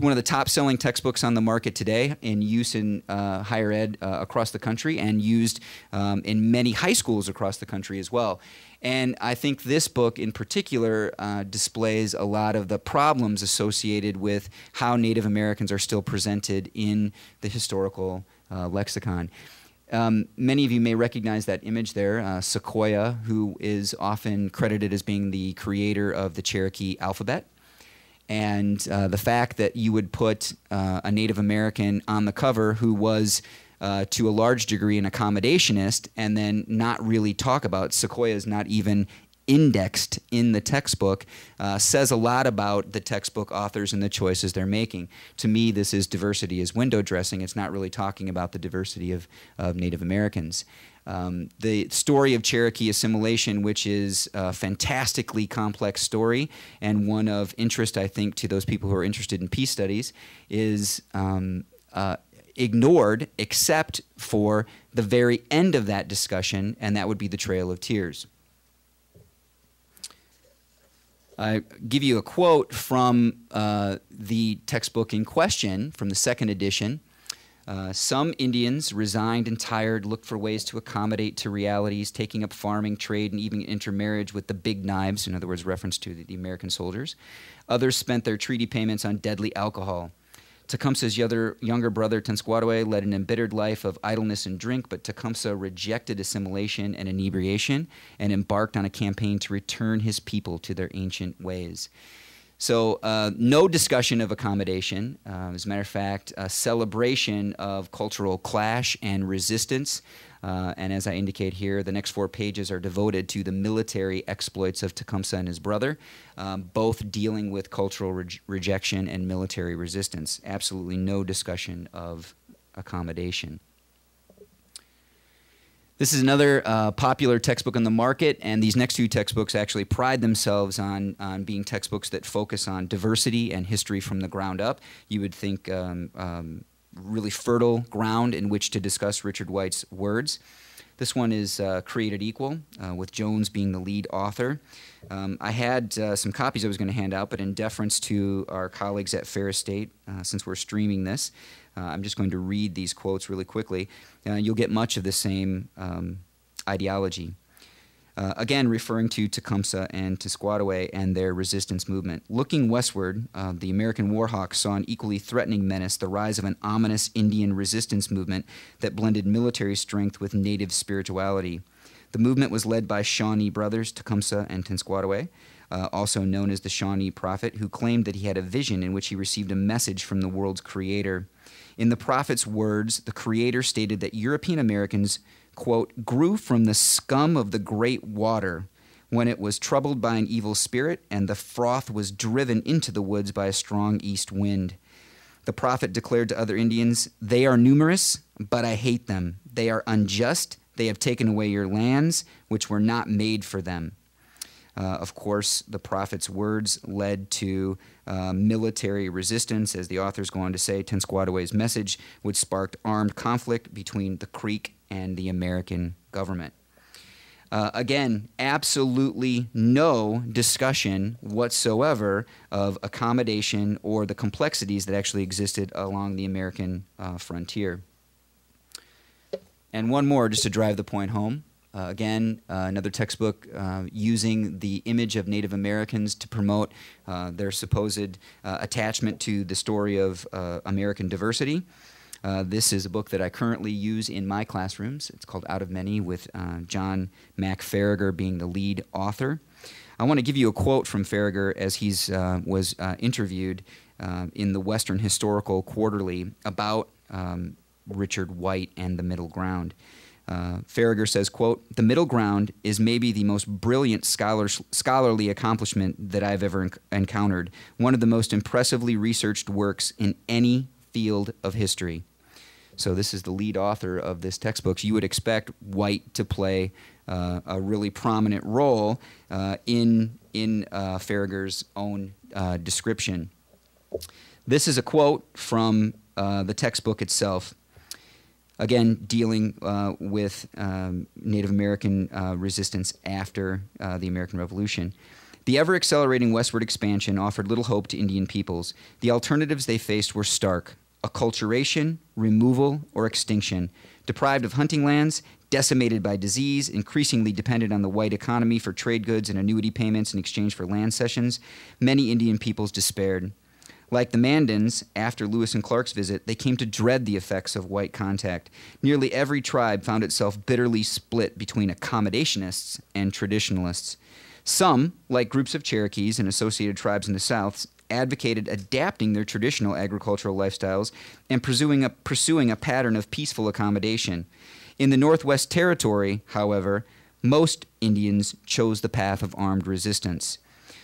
One of the top-selling textbooks on the market today, in use in higher ed across the country, and used in many high schools across the country as well. And I think this book in particular displays a lot of the problems associated with how Native Americans are still presented in the historical lexicon. Many of you may recognize that image there, Sequoia, who is often credited as being the creator of the Cherokee alphabet. And the fact that you would put a Native American on the cover who was to a large degree an accommodationist, and then not really talk about Sequoia is not even indexed in the textbook says a lot about the textbook authors and the choices they're making. To me, this is diversity as window dressing. It's not really talking about the diversity of Native Americans. The story of Cherokee assimilation, which is a fantastically complex story and one of interest, I think, to those people who are interested in peace studies, is ignored except for the very end of that discussion, and that would be the Trail of Tears. I give you a quote from the textbook in question, from the second edition. Some Indians, resigned and tired, looked for ways to accommodate to realities, taking up farming, trade, and even intermarriage with the big knives, in other words, reference to the American soldiers. Others spent their treaty payments on deadly alcohol. Tecumseh's younger brother, Tenskwatawa, led an embittered life of idleness and drink, but Tecumseh rejected assimilation and inebriation and embarked on a campaign to return his people to their ancient ways. So no discussion of accommodation. As a matter of fact, a celebration of cultural clash and resistance. And as I indicate here, the next 4 pages are devoted to the military exploits of Tecumseh and his brother, both dealing with cultural rejection and military resistance. Absolutely no discussion of accommodation. This is another popular textbook on the market, and these next 2 textbooks actually pride themselves on being textbooks that focus on diversity and history from the ground up. You would think really fertile ground in which to discuss Richard White's words. This one is Created Equal, with Jones being the lead author. I had some copies I was going to hand out, but in deference to our colleagues at Ferris State, since we're streaming this, I'm just going to read these quotes really quickly. You'll get much of the same ideology. Again, referring to Tecumseh and Tenskwatawa and their resistance movement. Looking westward, the American Warhawks saw an equally threatening menace, the rise of an ominous Indian resistance movement that blended military strength with native spirituality. The movement was led by Shawnee brothers, Tecumseh and Tenskwatawa, also known as the Shawnee Prophet, who claimed that he had a vision in which he received a message from the world's creator. In the prophet's words, the creator stated that European Americans, quote, grew from the scum of the great water when it was troubled by an evil spirit and the froth was driven into the woods by a strong east wind. The prophet declared to other Indians, "They are numerous, but I hate them. They are unjust. They have taken away your lands, which were not made for them." Of course, the prophet's words led to military resistance. As the authors go on to say, Tenskwatawa's message would spark armed conflict between the Creek and the American government. Again, absolutely no discussion whatsoever of accommodation or the complexities that actually existed along the American frontier. And one more, just to drive the point home. Again, another textbook using the image of Native Americans to promote their supposed attachment to the story of American diversity. This is a book that I currently use in my classrooms. It's called Out of Many, with John Mack Farragher being the lead author. I want to give you a quote from Farragher as he was interviewed in the Western Historical Quarterly about Richard White and the middle ground. Farragher says, quote, "The middle ground is maybe the most brilliant scholarly accomplishment that I've ever encountered, one of the most impressively researched works in any field of history." So this is the lead author of this textbook. You would expect White to play a really prominent role in Farragher's own description. This is a quote from the textbook itself. Again, dealing with Native American resistance after the American Revolution. The ever-accelerating westward expansion offered little hope to Indian peoples. The alternatives they faced were stark: acculturation, removal, or extinction. Deprived of hunting lands, decimated by disease, increasingly dependent on the white economy for trade goods and annuity payments in exchange for land cessions, many Indian peoples despaired. Like the Mandans, after Lewis and Clark's visit, they came to dread the effects of white contact. Nearly every tribe found itself bitterly split between accommodationists and traditionalists. Some, like groups of Cherokees and associated tribes in the South, advocated adapting their traditional agricultural lifestyles and pursuing a pattern of peaceful accommodation. In the Northwest Territory, however, most Indians chose the path of armed resistance.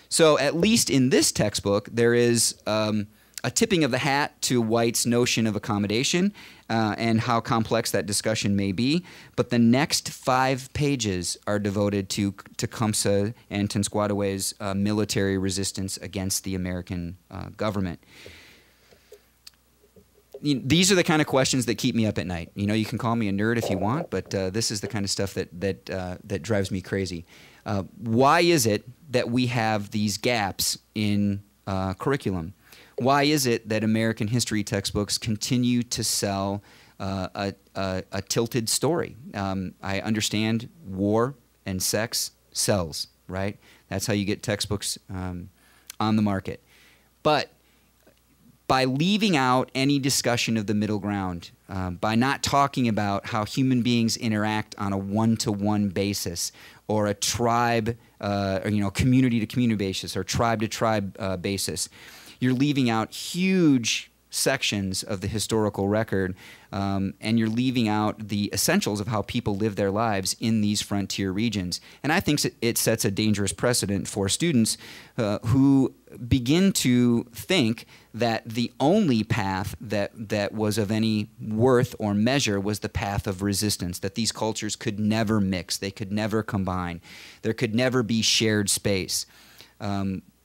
So at least in this textbook, there is a tipping of the hat to White's notion of accommodation and how complex that discussion may be. But the next 5 pages are devoted to Tecumseh and Tenskwatawa's military resistance against the American government. These are the kind of questions that keep me up at night. You know, you can call me a nerd if you want, but this is the kind of stuff that drives me crazy. Why is it that we have these gaps in curriculum? Why is it that American history textbooks continue to sell a tilted story? I understand war and sex sells, right? That's how you get textbooks on the market. But by leaving out any discussion of the middle ground, by not talking about how human beings interact on a one-to-one basis, or a tribe, or community-to-community basis, or tribe-to-tribe basis, you're leaving out huge sections of the historical record, and you're leaving out the essentials of how people live their lives in these frontier regions. And I think it sets a dangerous precedent for students who begin to think that the only path that was of any worth or measure was the path of resistance, that these cultures could never mix, they could never combine, there could never be shared space.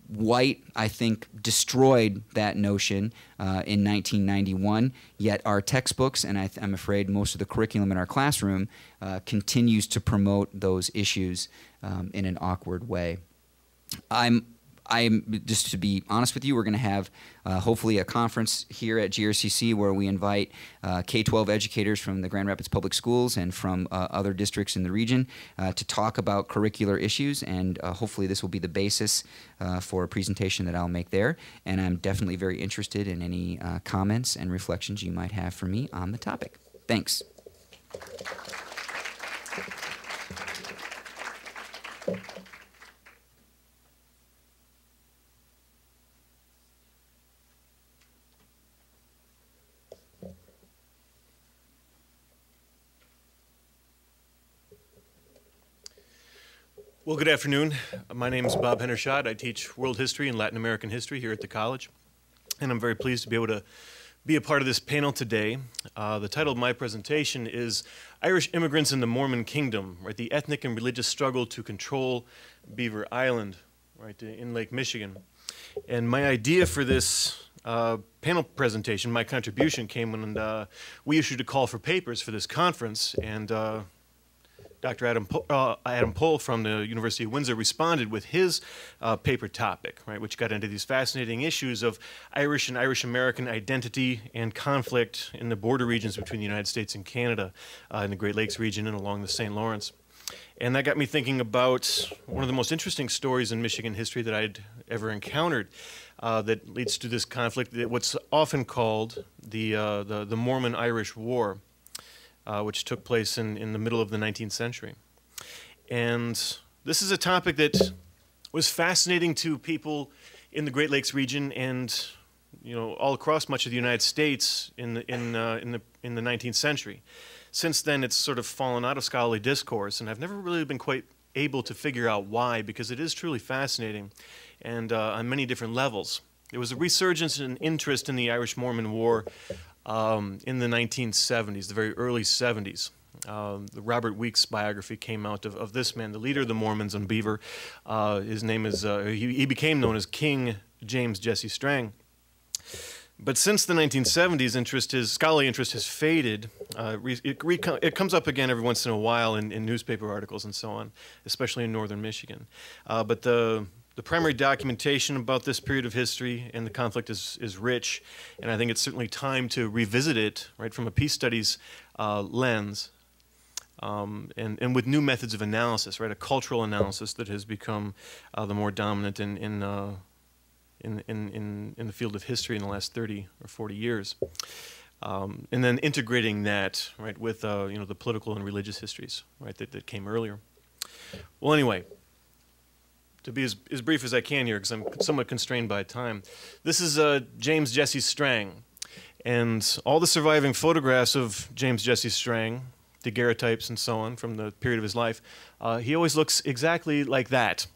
White, I think, destroyed that notion in 1991, yet our textbooks, and I'm afraid most of the curriculum in our classroom, continues to promote those issues in an awkward way. Just to be honest with you, we're going to have hopefully a conference here at GRCC where we invite K-12 educators from the Grand Rapids Public Schools and from other districts in the region to talk about curricular issues, and hopefully this will be the basis for a presentation that I'll make there. And I'm definitely very interested in any comments and reflections you might have for me on the topic. Thanks. Well, good afternoon. My name is Bob Hendershot. I teach world history and Latin American history here at the college, and I'm very pleased to be able to be a part of this panel today. The title of my presentation is Irish Immigrants in the Mormon Kingdom, right? The ethnic and religious struggle to control Beaver Island, right, in Lake Michigan. And my idea for this panel presentation, my contribution, came when we issued a call for papers for this conference, and Dr. Adam Pohl from the University of Windsor responded with his paper topic, right, which got into these fascinating issues of Irish and Irish-American identity and conflict in the border regions between the United States and Canada, in the Great Lakes region and along the St. Lawrence. And that got me thinking about one of the most interesting stories in Michigan history that I'd ever encountered that leads to this conflict, what's often called the Mormon Irish War. Which took place in the middle of the 19th century. And this is a topic that was fascinating to people in the Great Lakes region and, you know, all across much of the United States in the 19th century. Since then, it's sort of fallen out of scholarly discourse, and I've never really been quite able to figure out why, because it is truly fascinating and on many different levels. There was a resurgence in interest in the Irish-Mormon War in the 1970s, the very early 70s. The Robert Weeks biography came out of this man, the leader of the Mormons on Beaver. His name is, he became known as King James Jesse Strang. But since the 1970s, scholarly interest has faded. It comes up again every once in a while in newspaper articles and so on, especially in northern Michigan. But the primary documentation about this period of history and the conflict is rich, and I think it's certainly time to revisit it, right, from a peace studies lens, and with new methods of analysis, right, a cultural analysis that has become the more dominant in the field of history in the last 30 or 40 years, and then integrating that, right, with the political and religious histories, right, that came earlier. Well, anyway, to be as brief as I can here, because I'm somewhat constrained by time. This is James Jesse Strang, and all the surviving photographs of James Jesse Strang daguerreotypes and so on from the period of his life, he always looks exactly like that.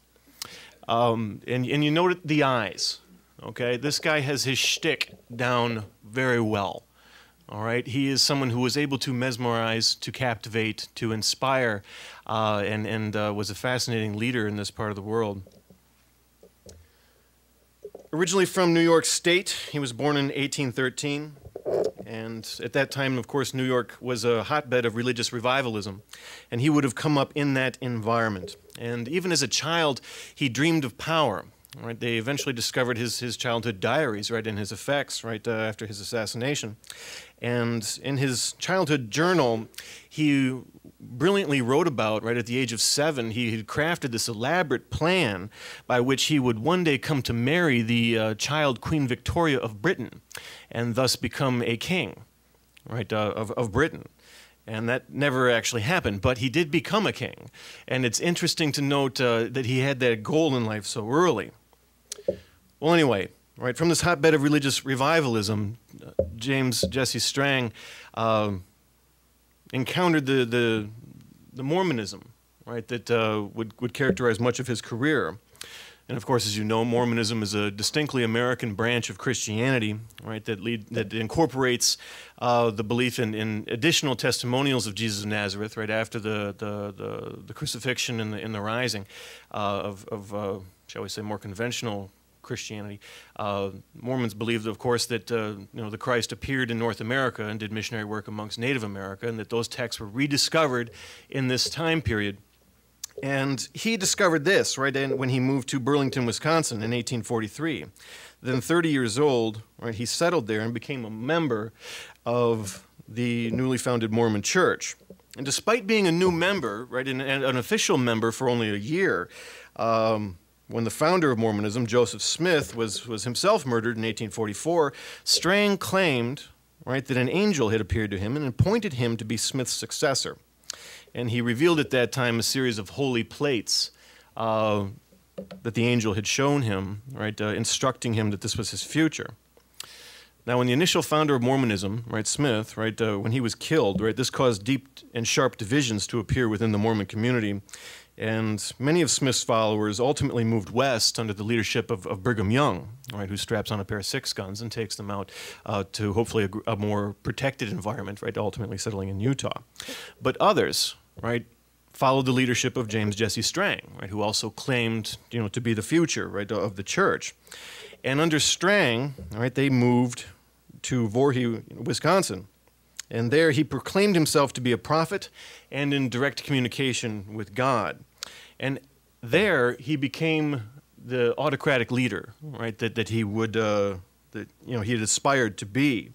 And you note the eyes, okay? This guy has his shtick down very well, all right? He is someone who was able to mesmerize, to captivate, to inspire, and was a fascinating leader in this part of the world. Originally from New York State, he was born in 1813. And at that time, of course, New York was a hotbed of religious revivalism, and he would have come up in that environment. And even as a child, he dreamed of power. Right? They eventually discovered his childhood diaries, right, and his effects, right, after his assassination. And in his childhood journal, he brilliantly wrote about, right, at the age of 7, he had crafted this elaborate plan by which he would one day come to marry the child Queen Victoria of Britain, and thus become a king, right, of Britain. And that never actually happened, but he did become a king. And it's interesting to note that he had that goal in life so early. Well, anyway, right, from this hotbed of religious revivalism, James Jesse Strang encountered the Mormonism, right, that would characterize much of his career. And of course, as you know, Mormonism is a distinctly American branch of Christianity, right, that incorporates the belief in additional testimonials of Jesus of Nazareth, right, after the crucifixion and the rising of shall we say, more conventional Christianity. Mormons believed, of course, that the Christ appeared in North America and did missionary work amongst Native America, and that those texts were rediscovered in this time period. And he discovered this, right, when he moved to Burlington, Wisconsin in 1843. Then 30 years old, right, he settled there and became a member of the newly founded Mormon Church. And despite being a new member, right, and an official member for only a year, when the founder of Mormonism, Joseph Smith, was himself murdered in 1844, Strang claimed, right, that an angel had appeared to him and appointed him to be Smith's successor. And he revealed at that time a series of holy plates that the angel had shown him, right, instructing him that this was his future. Now, when the initial founder of Mormonism, right, Smith, right, when he was killed, right, this caused deep and sharp divisions to appear within the Mormon community. And many of Smith's followers ultimately moved west under the leadership of Brigham Young, right, who straps on a pair of 6 guns and takes them out to hopefully a more protected environment, right, ultimately settling in Utah. But others, right, followed the leadership of James Jesse Strang, right, who also claimed, to be the future, right, of the church. And under Strang, right, they moved to Voorhees, Wisconsin. And there he proclaimed himself to be a prophet and in direct communication with God. And there he became the autocratic leader, right, that he would, he had aspired to be.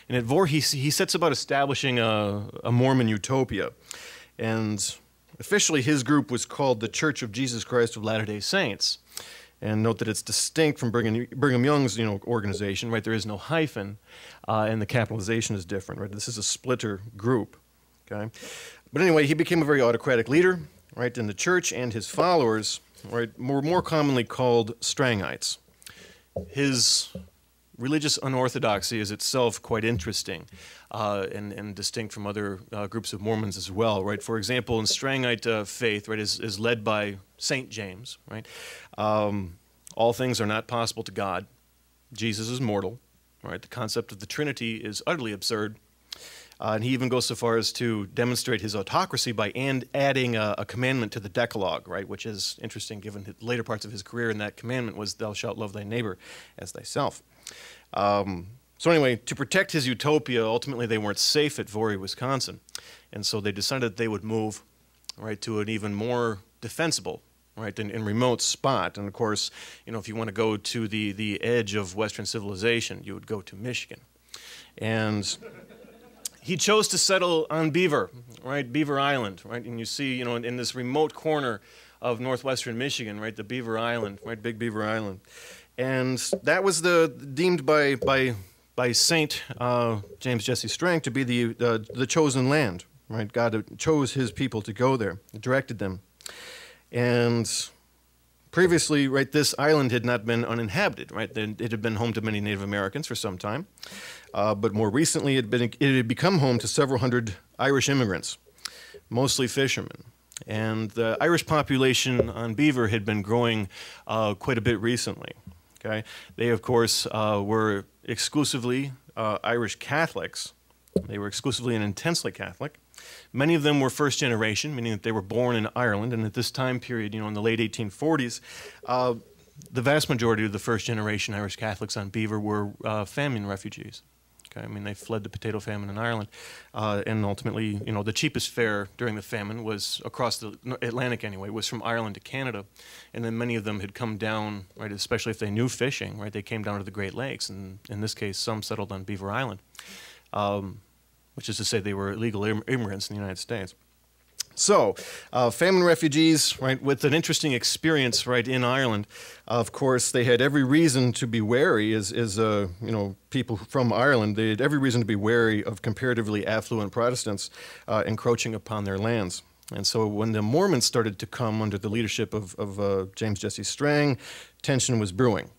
And at Voorhees, he sets about establishing a Mormon utopia. And officially his group was called the Church of Jesus Christ of Latter-day Saints. And note that it's distinct from Brigham Young's organization, right? There is no hyphen, and the capitalization is different, right? This is a splitter group, okay? But anyway, he became a very autocratic leader, right? And the church and his followers, right, were more commonly called Strangites. His religious unorthodoxy is itself quite interesting and distinct from other groups of Mormons as well, right? For example, in Strangite faith, right, is led by Saint James, right? All things are not possible to God. Jesus is mortal, right? The concept of the Trinity is utterly absurd. And he even goes so far as to demonstrate his autocracy by adding a commandment to the Decalogue, right? Which is interesting given the later parts of his career, and that commandment was, "Thou shalt love thy neighbor as thyself." So anyway, to protect his utopia, ultimately they weren't safe at Voorhees, Wisconsin. And so they decided that they would move, right, to an even more defensible, right, and remote spot. And of course, if you want to go to the edge of Western civilization, you would go to Michigan. And he chose to settle on Beaver, right, Beaver Island, right? And you see, in this remote corner of northwestern Michigan, right, the Beaver Island, right, Big Beaver Island. And that was deemed by Saint James Jesse Strang to be the chosen land, right? God chose his people to go there, directed them. And previously, right, this island had not been uninhabited, right? It had been home to many Native Americans for some time. But more recently, it had become home to several hundred Irish immigrants. mostly fishermen. And the Irish population on Beaver had been growing quite a bit recently. Okay? They, of course, were exclusively Irish Catholics. They were exclusively and intensely Catholic. Many of them were first generation, meaning that they were born in Ireland. And at this time period, in the late 1840s, the vast majority of the first generation Irish Catholics on Beaver were famine refugees. Okay, I mean, they fled the potato famine in Ireland, and ultimately, the cheapest fare during the famine was across the Atlantic anyway, was from Ireland to Canada, and then many of them had come down, right, especially if they knew fishing, right, they came down to the Great Lakes, and in this case, some settled on Beaver Island, which is to say they were illegal immigrants in the United States. So, famine refugees, right, with an interesting experience, right, in Ireland. Of course, they had every reason to be wary, as people from Ireland. They had every reason to be wary of comparatively affluent Protestants encroaching upon their lands. And so, when the Mormons started to come under the leadership of James Jesse Strang, tension was brewing.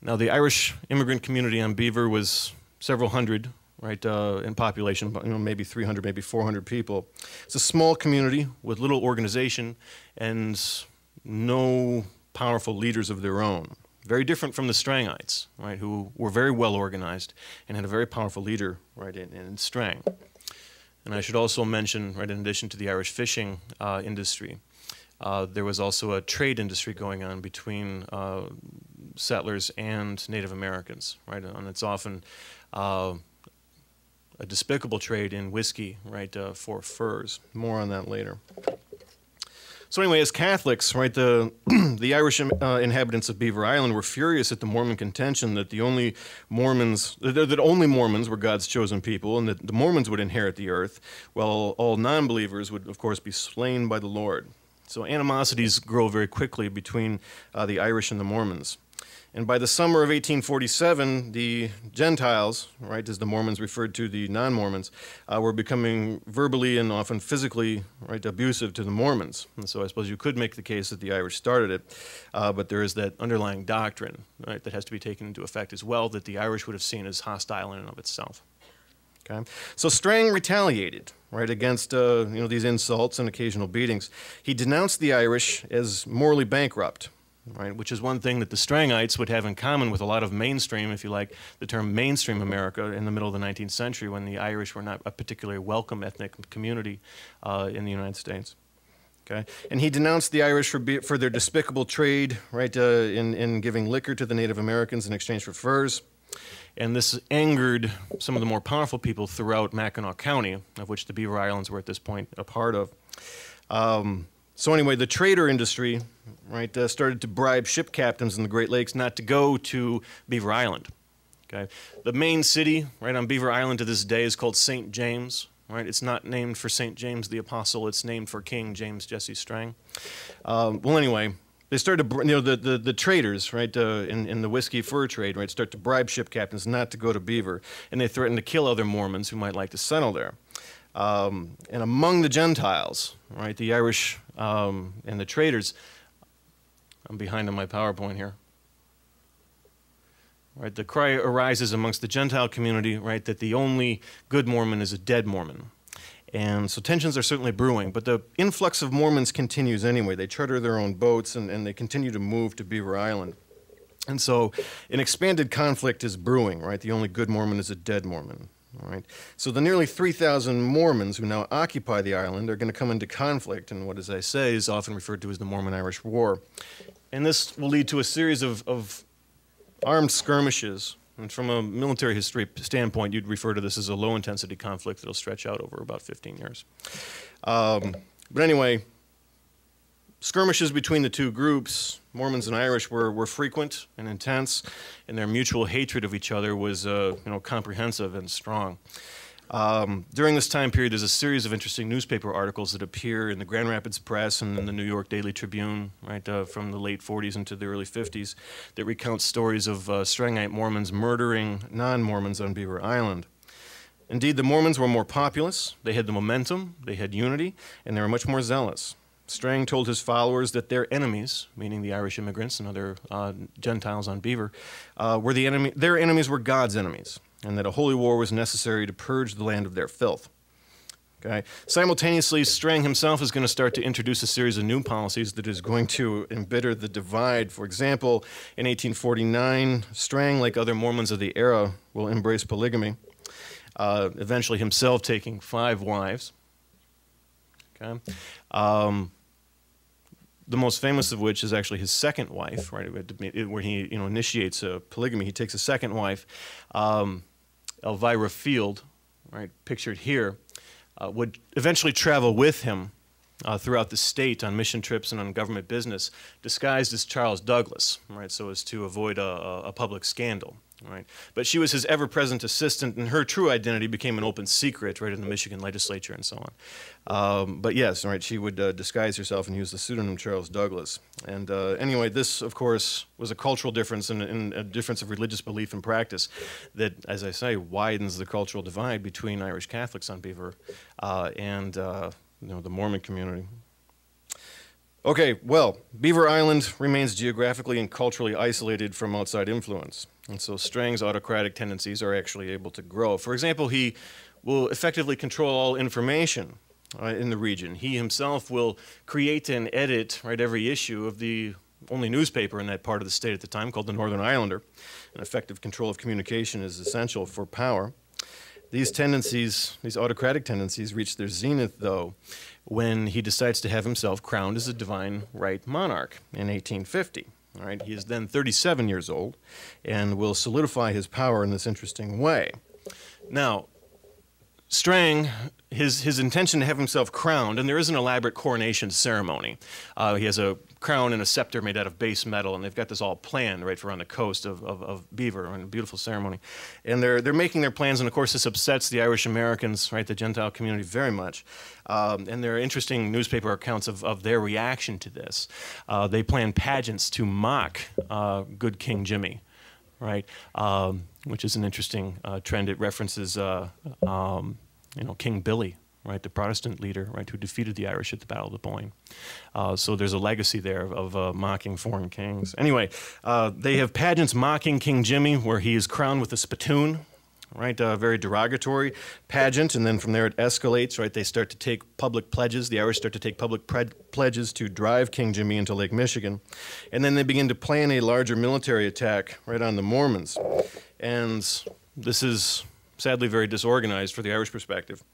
Now, the Irish immigrant community on Beaver was several hundred. Right, in population, maybe 300, maybe 400 people. It's a small community with little organization and no powerful leaders of their own. Very different from the Strangites, right, who were very well organized and had a very powerful leader, right, in Strang. And I should also mention, right, in addition to the Irish fishing industry, there was also a trade industry going on between settlers and Native Americans, right, and it's often a despicable trade in whiskey, right, for furs. More on that later. So anyway, as Catholics, right, the Irish inhabitants of Beaver Island were furious at the Mormon contention that only Mormons were God's chosen people, and that the Mormons would inherit the earth, while all non-believers would, of course, be slain by the Lord. So animosities grow very quickly between the Irish and the Mormons. And by the summer of 1847, the Gentiles, right, as the Mormons referred to the non-Mormons, were becoming verbally and often physically, right, abusive to the Mormons. And so I suppose you could make the case that the Irish started it, but there is that underlying doctrine, right, that has to be taken into effect as well, that the Irish would have seen as hostile in and of itself. Okay? So Strang retaliated, right, against these insults and occasional beatings. He denounced the Irish as morally bankrupt. Right, which is one thing that the Strangites would have in common with a lot of mainstream, if you like the term mainstream America, in the middle of the 19th century, when the Irish were not a particularly welcome ethnic community in the United States. Okay, and he denounced the Irish for their despicable trade, right, in giving liquor to the Native Americans in exchange for furs. And this angered some of the more powerful people throughout Mackinac County, of which the Beaver Islands were at this point a part of. So anyway, the trader industry, right, started to bribe ship captains in the Great Lakes not to go to Beaver Island. Okay, the main city, right, on Beaver Island to this day is called St. James. Right, it's not named for St. James the Apostle. It's named for King James Jesse Strang. Well, anyway, they started to, the traders, right, in the whiskey fur trade, right, start to bribe ship captains not to go to Beaver, and they threatened to kill other Mormons who might like to settle there. And among the Gentiles, right, the Irish and the traders, I'm behind on my PowerPoint here. Right, the cry arises amongst the Gentile community, right, that the only good Mormon is a dead Mormon. And so tensions are certainly brewing, but the influx of Mormons continues anyway. They charter their own boats and they continue to move to Beaver Island. And so an expanded conflict is brewing, right? The only good Mormon is a dead Mormon. All right. So the nearly 3,000 Mormons who now occupy the island are going to come into conflict in what, as I say, is often referred to as the Mormon Irish War. And this will lead to a series of armed skirmishes. And from a military history standpoint, you'd refer to this as a low-intensity conflict that will stretch out over about 15 years. But anyway, skirmishes between the two groups, Mormons and Irish, were frequent and intense, and their mutual hatred of each other was comprehensive and strong. During this time period, there's a series of interesting newspaper articles that appear in the Grand Rapids Press and in the New York Daily Tribune, right, from the late 40s into the early 50s, that recount stories of Strangite Mormons murdering non-Mormons on Beaver Island. Indeed, the Mormons were more populous, they had the momentum, they had unity, and they were much more zealous. Strang told his followers that their enemies, meaning the Irish immigrants and other Gentiles on Beaver, were the enemy. Their enemies were God's enemies, and that a holy war was necessary to purge the land of their filth. Okay. Simultaneously, Strang himself is going to start to introduce a series of new policies that is going to embitter the divide. For example, in 1849, Strang, like other Mormons of the era, will embrace polygamy, eventually himself taking 5 wives. Okay. The most famous of which is actually his second wife, right, where he initiates polygamy. He takes a second wife, Elvira Field, right, pictured here, would eventually travel with him throughout the state on mission trips and on government business, disguised as Charles Douglas, right, so as to avoid a public scandal. Right. But she was his ever-present assistant, and her true identity became an open secret, right, in the Michigan legislature and so on. But yes, right, she would disguise herself and use the pseudonym Charles Douglas. And anyway, this, of course, was a cultural difference and a difference of religious belief and practice that, as I say, widens the cultural divide between Irish Catholics on Beaver and the Mormon community. Okay, well, Beaver Island remains geographically and culturally isolated from outside influence. And so Strang's autocratic tendencies are actually able to grow. For example, he will effectively control all information in the region. He himself will create and edit, right, every issue of the only newspaper in that part of the state at the time, called the Northern Islander. An effective control of communication is essential for power. These tendencies, these autocratic tendencies, reach their zenith, though, when he decides to have himself crowned as a divine right monarch in 1850. All right, he is then 37 years old and will solidify his power in this interesting way. Now, Strang, his intention to have himself crowned, and there is an elaborate coronation ceremony. He has a crown and a scepter made out of base metal, and they've got this all planned right for on the coast of Beaver, and a beautiful ceremony. And they're making their plans, and of course this upsets the Irish Americans, right, the Gentile community, very much. And there are interesting newspaper accounts of their reaction to this. They plan pageants to mock good King Jimmy, right, which is an interesting trend. It references King Billy, right, the Protestant leader, right, who defeated the Irish at the Battle of the Boyne. So there's a legacy there of mocking foreign kings. Anyway, they have pageants mocking King Jimmy, where he is crowned with a spittoon, right, very derogatory pageant, and then from there it escalates, right, they start to take public pledges, the Irish start to take public pledges to drive King Jimmy into Lake Michigan, and then they begin to plan a larger military attack right on the Mormons. And this is sadly very disorganized for the Irish perspective.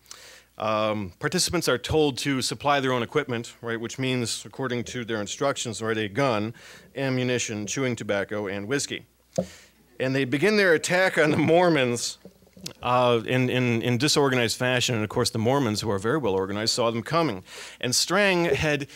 Participants are told to supply their own equipment, right, which means, according to their instructions, right, a gun, ammunition, chewing tobacco, and whiskey. And they begin their attack on the Mormons in disorganized fashion, and of course the Mormons, who are very well organized, saw them coming. And Strang had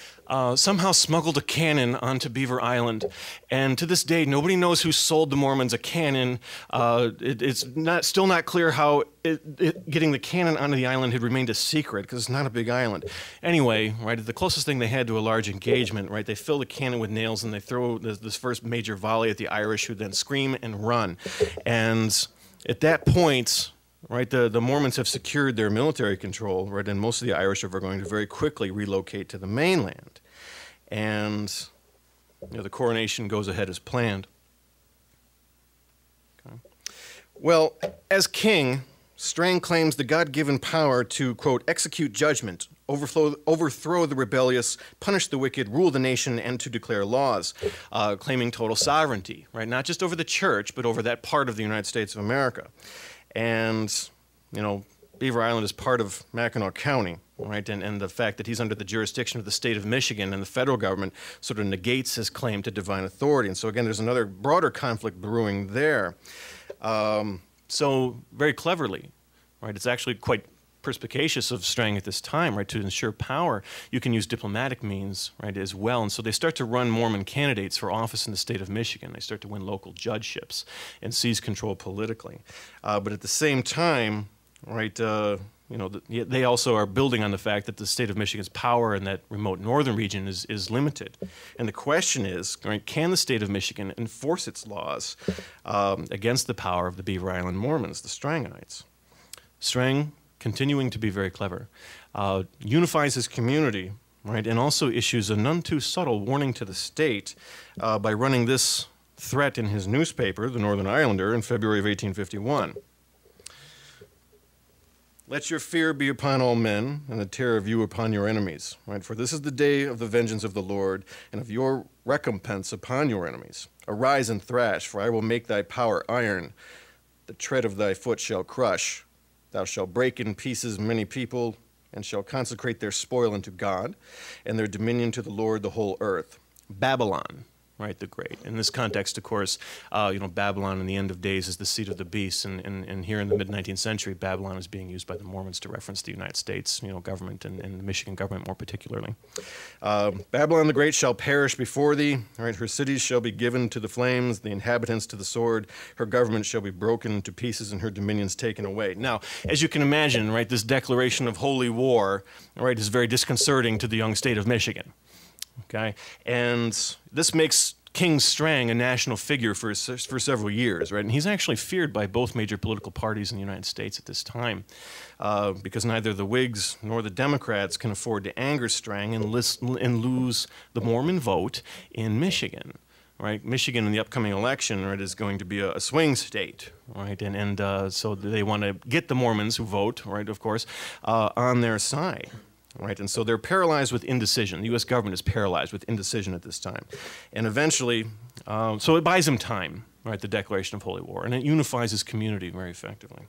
somehow smuggled a cannon onto Beaver Island, and to this day nobody knows who sold the Mormons a cannon. It's still not clear how getting the cannon onto the island had remained a secret, because it's not a big island. Anyway, right, the closest thing they had to a large engagement, right, they fill the cannon with nails and they throw this first major volley at the Irish, who then scream and run. And at that point, right, the Mormons have secured their military control, right, and most of the Irish are going to very quickly relocate to the mainland. And the coronation goes ahead as planned. Okay. Well, as king, Strang claims the God-given power to, quote, execute judgment, overthrow the rebellious, punish the wicked, rule the nation, and to declare laws, claiming total sovereignty, right? Not just over the church, but over that part of the United States of America. And, Beaver Island is part of Mackinac County, right? And the fact that he's under the jurisdiction of the state of Michigan and the federal government sort of negates his claim to divine authority. And so, again, there's another broader conflict brewing there. So, very cleverly, right, it's actually quite perspicacious of Strang at this time, right, to ensure power, you can use diplomatic means, right, as well. And so they start to run Mormon candidates for office in the state of Michigan. They start to win local judgeships and seize control politically. But at the same time, right, they also are building on the fact that the state of Michigan's power in that remote northern region is limited. And the question is, right, can the state of Michigan enforce its laws against the power of the Beaver Island Mormons, the Strangites? Strang, continuing to be very clever, unifies his community, right, and also issues a none too subtle warning to the state by running this threat in his newspaper, the Northern Islander, in February of 1851. Let your fear be upon all men, and the terror of you upon your enemies. Right? For this is the day of the vengeance of the Lord, and of your recompense upon your enemies. Arise and thrash, for I will make thy power iron. The tread of thy foot shall crush. Thou shalt break in pieces many people, and shall consecrate their spoil unto God, and their dominion to the Lord the whole earth. Babylon, right, the great. In this context, of course, Babylon in the end of days is the seat of the beast, and here in the mid-19th century, Babylon is being used by the Mormons to reference the United States, government and the Michigan government more particularly. Babylon the great shall perish before thee, right? Her cities shall be given to the flames, the inhabitants to the sword. Her government shall be broken to pieces, and her dominions taken away. Now, as you can imagine, right, this declaration of holy war, right, is very disconcerting to the young state of Michigan. Okay, and this makes King Strang a national figure for several years, right? And he's actually feared by both major political parties in the United States at this time, because neither the Whigs nor the Democrats can afford to anger Strang and lose the Mormon vote in Michigan. Right, Michigan in the upcoming election, right, is going to be a swing state, right, and so they want to get the Mormons who vote, right, of course, on their side. Right, and so they're paralyzed with indecision. The U.S. government is paralyzed with indecision at this time. And eventually, so it buys them time, right, the declaration of holy war, and it unifies his community very effectively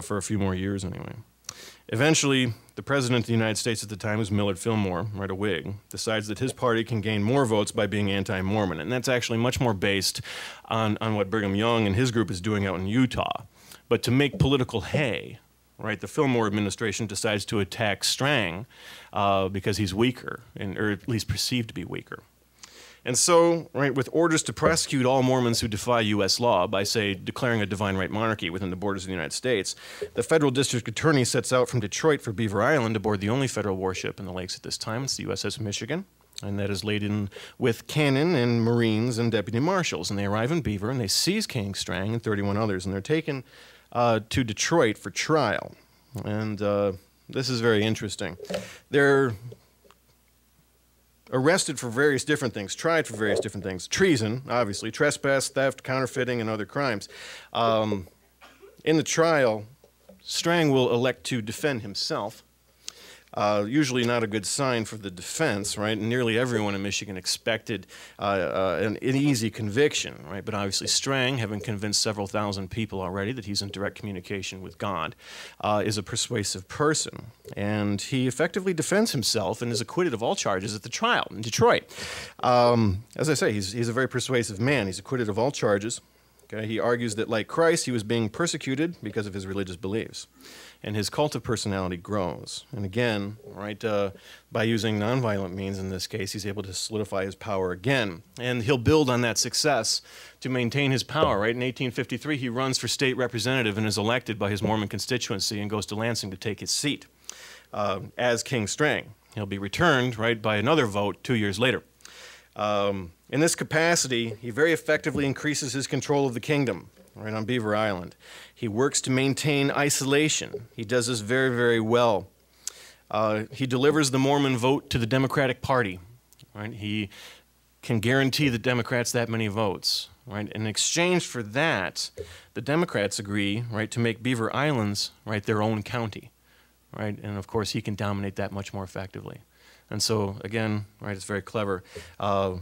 for a few more years anyway. Eventually, the president of the United States at the time was Millard Fillmore, right, a Whig, decides that his party can gain more votes by being anti-Mormon, and that's actually much more based on what Brigham Young and his group is doing out in Utah. But to make political hay, right, the Fillmore administration decides to attack Strang because he's weaker, or at least perceived to be weaker. And so, right, with orders to prosecute all Mormons who defy U.S. law by, say, declaring a divine right monarchy within the borders of the United States, the federal district attorney sets out from Detroit for Beaver Island aboard the only federal warship in the lakes at this time. It's the USS Michigan, and that is laden with cannon and Marines and deputy marshals. And they arrive in Beaver, and they seize King Strang and 31 others, and they're taken to Detroit for trial. And this is very interesting. They're arrested for various different things, tried for various different things. Treason, obviously, trespass, theft, counterfeiting, and other crimes. In the trial, Strang will elect to defend himself. Usually not a good sign for the defense, right? And nearly everyone in Michigan expected an easy conviction, right? But obviously Strang, having convinced several thousand people already that he's in direct communication with God, is a persuasive person. And he effectively defends himself and is acquitted of all charges at the trial in Detroit. As I say, he's a very persuasive man. He's acquitted of all charges. Okay? He argues that, like Christ, he was being persecuted because of his religious beliefs. And his cult of personality grows. And again, right, by using nonviolent means in this case, he's able to solidify his power again. And he'll build on that success to maintain his power, right? In 1853, he runs for state representative and is elected by his Mormon constituency and goes to Lansing to take his seat as King Strang. He'll be returned, right, by another vote 2 years later. In this capacity, he very effectively increases his control of the kingdom, right, on Beaver Island. He works to maintain isolation. He does this very, very well. He delivers the Mormon vote to the Democratic Party, right? He can guarantee the Democrats that many votes, right? In exchange for that, the Democrats agree, right, to make Beaver Islands, right, their own county, right? And of course, he can dominate that much more effectively. And so, again, right, it's a very clever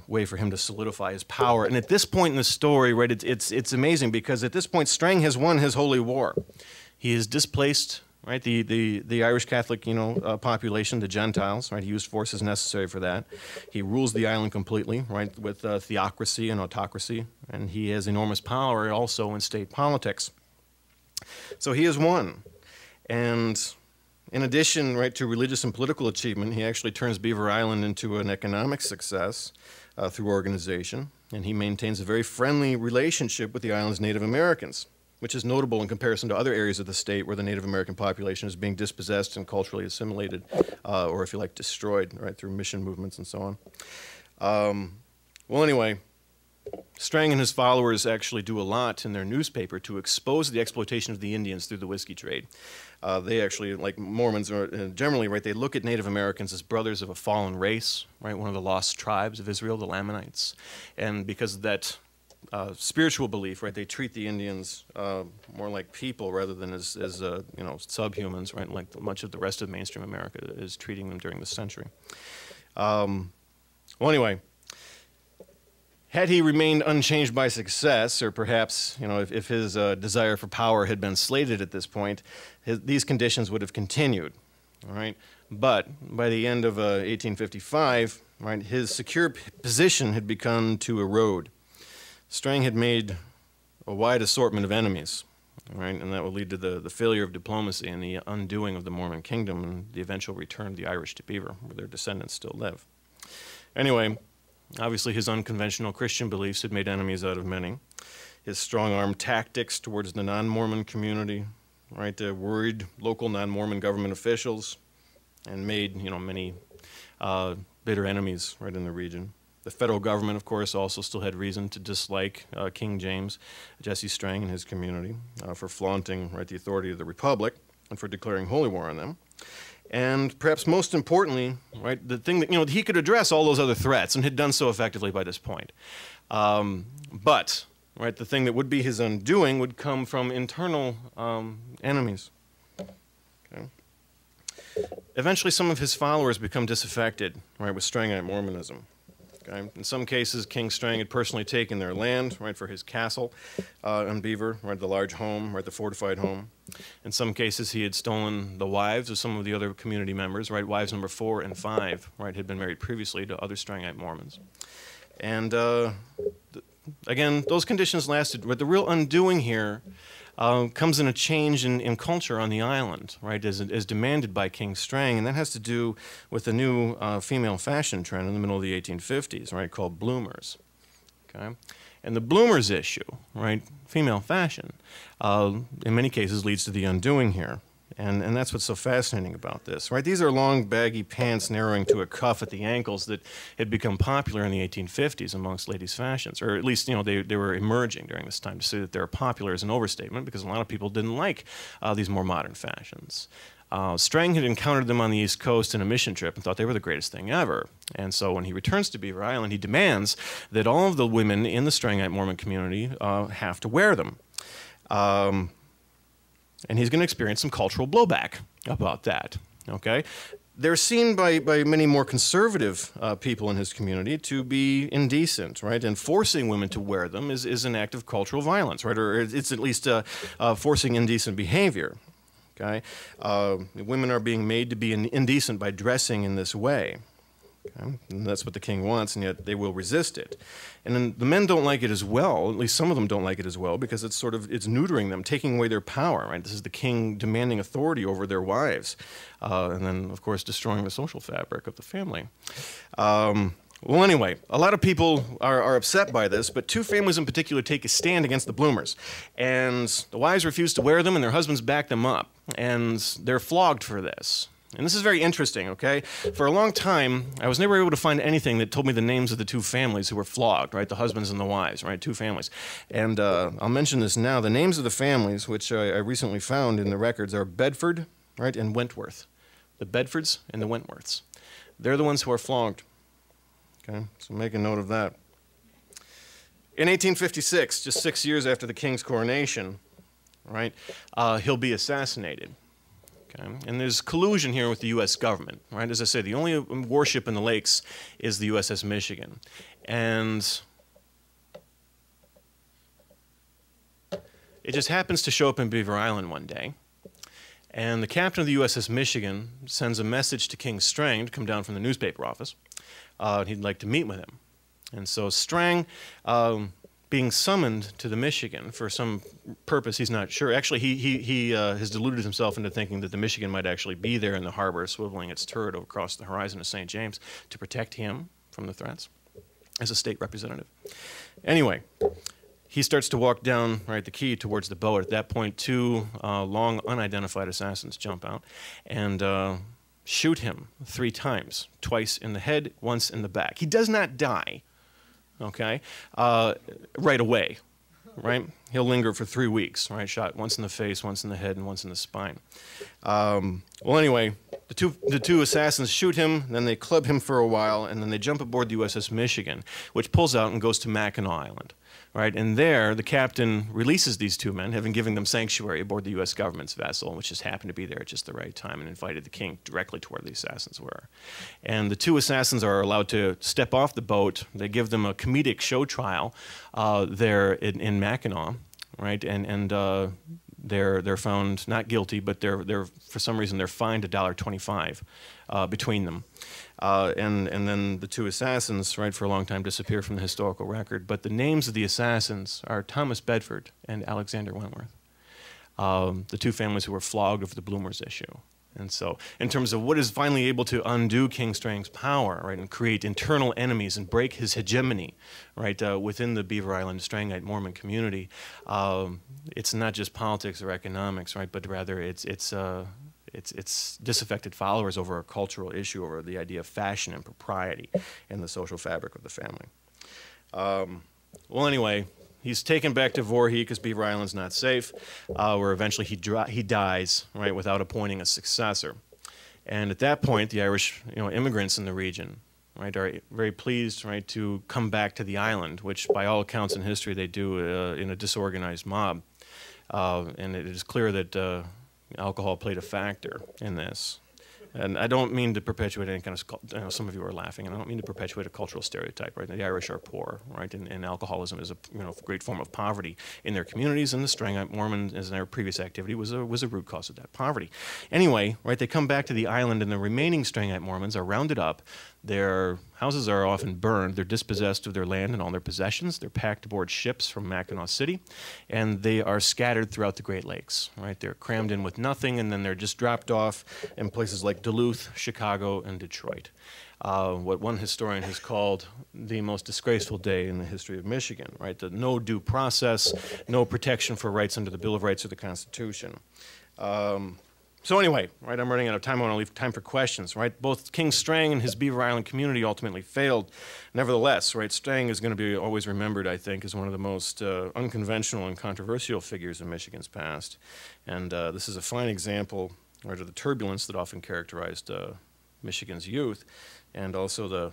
way for him to solidify his power. And at this point in the story, right, it's amazing because at this point, Strang has won his holy war. He has displaced, right, the Irish Catholic, population, the Gentiles, right. He used forces necessary for that. He rules the island completely, right, with theocracy and autocracy, and he has enormous power also in state politics. So he has won, and in addition, right, to religious and political achievement, he actually turns Beaver Island into an economic success through organization, and he maintains a very friendly relationship with the island's Native Americans, which is notable in comparison to other areas of the state where the Native American population is being dispossessed and culturally assimilated, or if you like, destroyed, right, through mission movements and so on. Well, anyway, Strang and his followers actually do a lot in their newspaper to expose the exploitation of the Indians through the whiskey trade. They actually, like Mormons generally, right, they look at Native Americans as brothers of a fallen race, right, one of the lost tribes of Israel, the Lamanites. And because of that spiritual belief, right? They treat the Indians more like people rather than as you know, subhumans, right? Like much of the rest of mainstream America is treating them during this century. Well, anyway, had he remained unchanged by success, or perhaps, you know, if his desire for power had been slated at this point, these conditions would have continued, all right? But by the end of 1855, right, his secure position had begun to erode. Strang had made a wide assortment of enemies, right, and that would lead to the failure of diplomacy and the undoing of the Mormon kingdom and the eventual return of the Irish to Beaver, where their descendants still live. Anyway, obviously his unconventional Christian beliefs had made enemies out of many. His strong-arm tactics towards the non-Mormon community, right, worried local non-Mormon government officials and made, you know, many bitter enemies right in the region. The federal government, of course, also still had reason to dislike King James, Jesse Strang, and his community for flaunting, right, the authority of the Republic and for declaring holy war on them. And perhaps most importantly, right, the thing that, you know, he could address all those other threats and had done so effectively by this point. But, right, the thing that would be his undoing would come from internal enemies. Okay. Eventually, some of his followers become disaffected, right, with Strangite Mormonism. Okay. In some cases, King Strang had personally taken their land, right, for his castle on Beaver, right, the large home, right, the fortified home. In some cases, he had stolen the wives of some of the other community members, right, wives number 4 and 5, right, had been married previously to other Strangite Mormons. And again, those conditions lasted, but the real undoing here comes in a change in culture on the island, right, as demanded by King Strang, and that has to do with the new female fashion trend in the middle of the 1850s, right, called bloomers. Okay, and the bloomers issue, right, female fashion, in many cases leads to the undoing here. And that's what's so fascinating about this, right? These are long, baggy pants narrowing to a cuff at the ankles that had become popular in the 1850s amongst ladies' fashions, or at least, you know, they were emerging during this time. To say that they're popular is an overstatement because a lot of people didn't like these more modern fashions. Strang had encountered them on the East Coast in a mission trip and thought they were the greatest thing ever. And so when he returns to Beaver Island, he demands that all of the women in the Strangite Mormon community have to wear them. And he's going to experience some cultural blowback about that, okay? They're seen by many more conservative people in his community to be indecent, right? And forcing women to wear them is an act of cultural violence, right? Or it's at least forcing indecent behavior, okay? Women are being made to be indecent by dressing in this way. Okay? And that's what the king wants, and yet they will resist it. And then the men don't like it as well, at least some of them don't like it as well, because it's it's neutering them, taking away their power, right? This is the king demanding authority over their wives, and then, of course, destroying the social fabric of the family. Well, anyway, a lot of people are upset by this, but 2 families in particular take a stand against the bloomers. And the wives refuse to wear them, and their husbands back them up, and they're flogged for this. And this is very interesting, okay? For a long time, I was never able to find anything that told me the names of the 2 families who were flogged, right? The husbands and the wives, right? 2 families. And I'll mention this now. The names of the families, which I recently found in the records, are Bedford, right, and Wentworth. The Bedfords and the Wentworths. They're the ones who are flogged, okay? So make a note of that. In 1856, just 6 years after the king's coronation, right, he'll be assassinated. Okay. And there's collusion here with the U.S. government, right? As I say, the only warship in the lakes is the USS Michigan. And it just happens to show up in Beaver Island one day. And the captain of the USS Michigan sends a message to King Strang to come down from the newspaper office. He'd like to meet with him. And so Strang, being summoned to the Michigan for some purpose, he's not sure. Actually, he has deluded himself into thinking that the Michigan might actually be there in the harbor, swiveling its turret across the horizon of St. James to protect him from the threats as a state representative. Anyway, he starts to walk down, right, the quay towards the boat. At that point, 2 long unidentified assassins jump out and shoot him 3 times, twice in the head, once in the back. He does not die, okay, right away, right? he'll linger for 3 weeks, right? Shot once in the face, once in the head, and once in the spine. Well, anyway, the two assassins shoot him, then they club him for a while, and then they jump aboard the USS Michigan, which pulls out and goes to Mackinac Island. Right, and there, the captain releases these two men, having given them sanctuary aboard the U.S. government's vessel, which just happened to be there at just the right time, and invited the king directly to where the assassins were. And the two assassins are allowed to step off the boat. They give them a comedic show trial there in Mackinac, right? And they're found not guilty, but they're for some reason they're fined $1.25 between them. And then the two assassins, right, for a long time disappear from the historical record. But the names of the assassins are Thomas Bedford and Alexander Wentworth, the two families who were flogged over the Bloomers issue. And so in terms of what is finally able to undo King Strang's power, right, and create internal enemies and break his hegemony, right, within the Beaver Island Strangite Mormon community, it's not just politics or economics, right, but rather it's disaffected followers over a cultural issue, over the idea of fashion and propriety in the social fabric of the family. Well, anyway, he's taken back to Voorhees because Beaver Island's not safe, where eventually he dies, right, without appointing a successor. And at that point, the Irish, immigrants in the region, right, are very pleased, right, to come back to the island, which by all accounts in history they do in a disorganized mob. And it is clear that alcohol played a factor in this. And I don't mean to perpetuate any kind of, some of you are laughing, and I don't mean to perpetuate a cultural stereotype, right? The Irish are poor, right? And alcoholism is a great form of poverty in their communities, and the Strangite Mormon, as in their previous activity, was a root cause of that poverty. Anyway, right, they come back to the island, and the remaining Strangite Mormons are rounded up. Their houses are often burned. They're dispossessed of their land and all their possessions. They're packed aboard ships from Mackinac City, and they are scattered throughout the Great Lakes, right? They're crammed in with nothing, and then they're just dropped off in places like Duluth, Chicago, and Detroit. What one historian has called the most disgraceful day in the history of Michigan, right? The no due process, no protection for rights under the Bill of Rights or the Constitution. So anyway, right, I'm running out of time. I want to leave time for questions, right? Both King Strang and his Beaver Island community ultimately failed. Nevertheless, right, Strang is going to be always remembered, I think, as one of the most unconventional and controversial figures in Michigan's past. And this is a fine example, right, of the turbulence that often characterized Michigan's youth, and also the,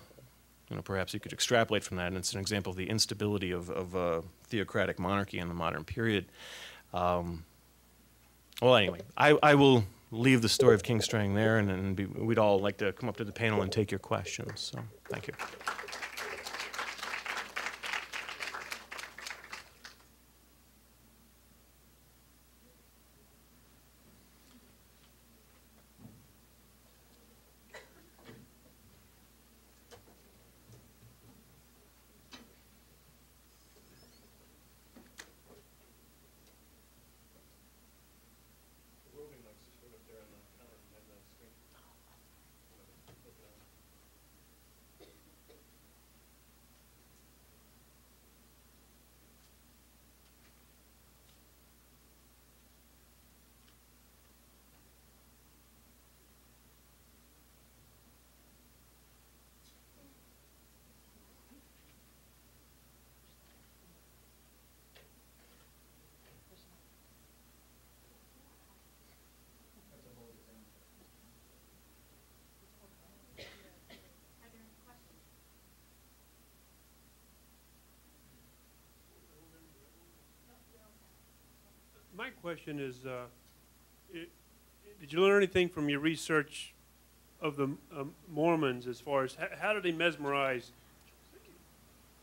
perhaps you could extrapolate from that, and it's an example of the instability of theocratic monarchy in the modern period. Well, anyway, I will leave the story of King Strang there, and we'd all like to come up to the panel and take your questions. So, thank you. My question is, did you learn anything from your research of the Mormons as far as how did they mesmerize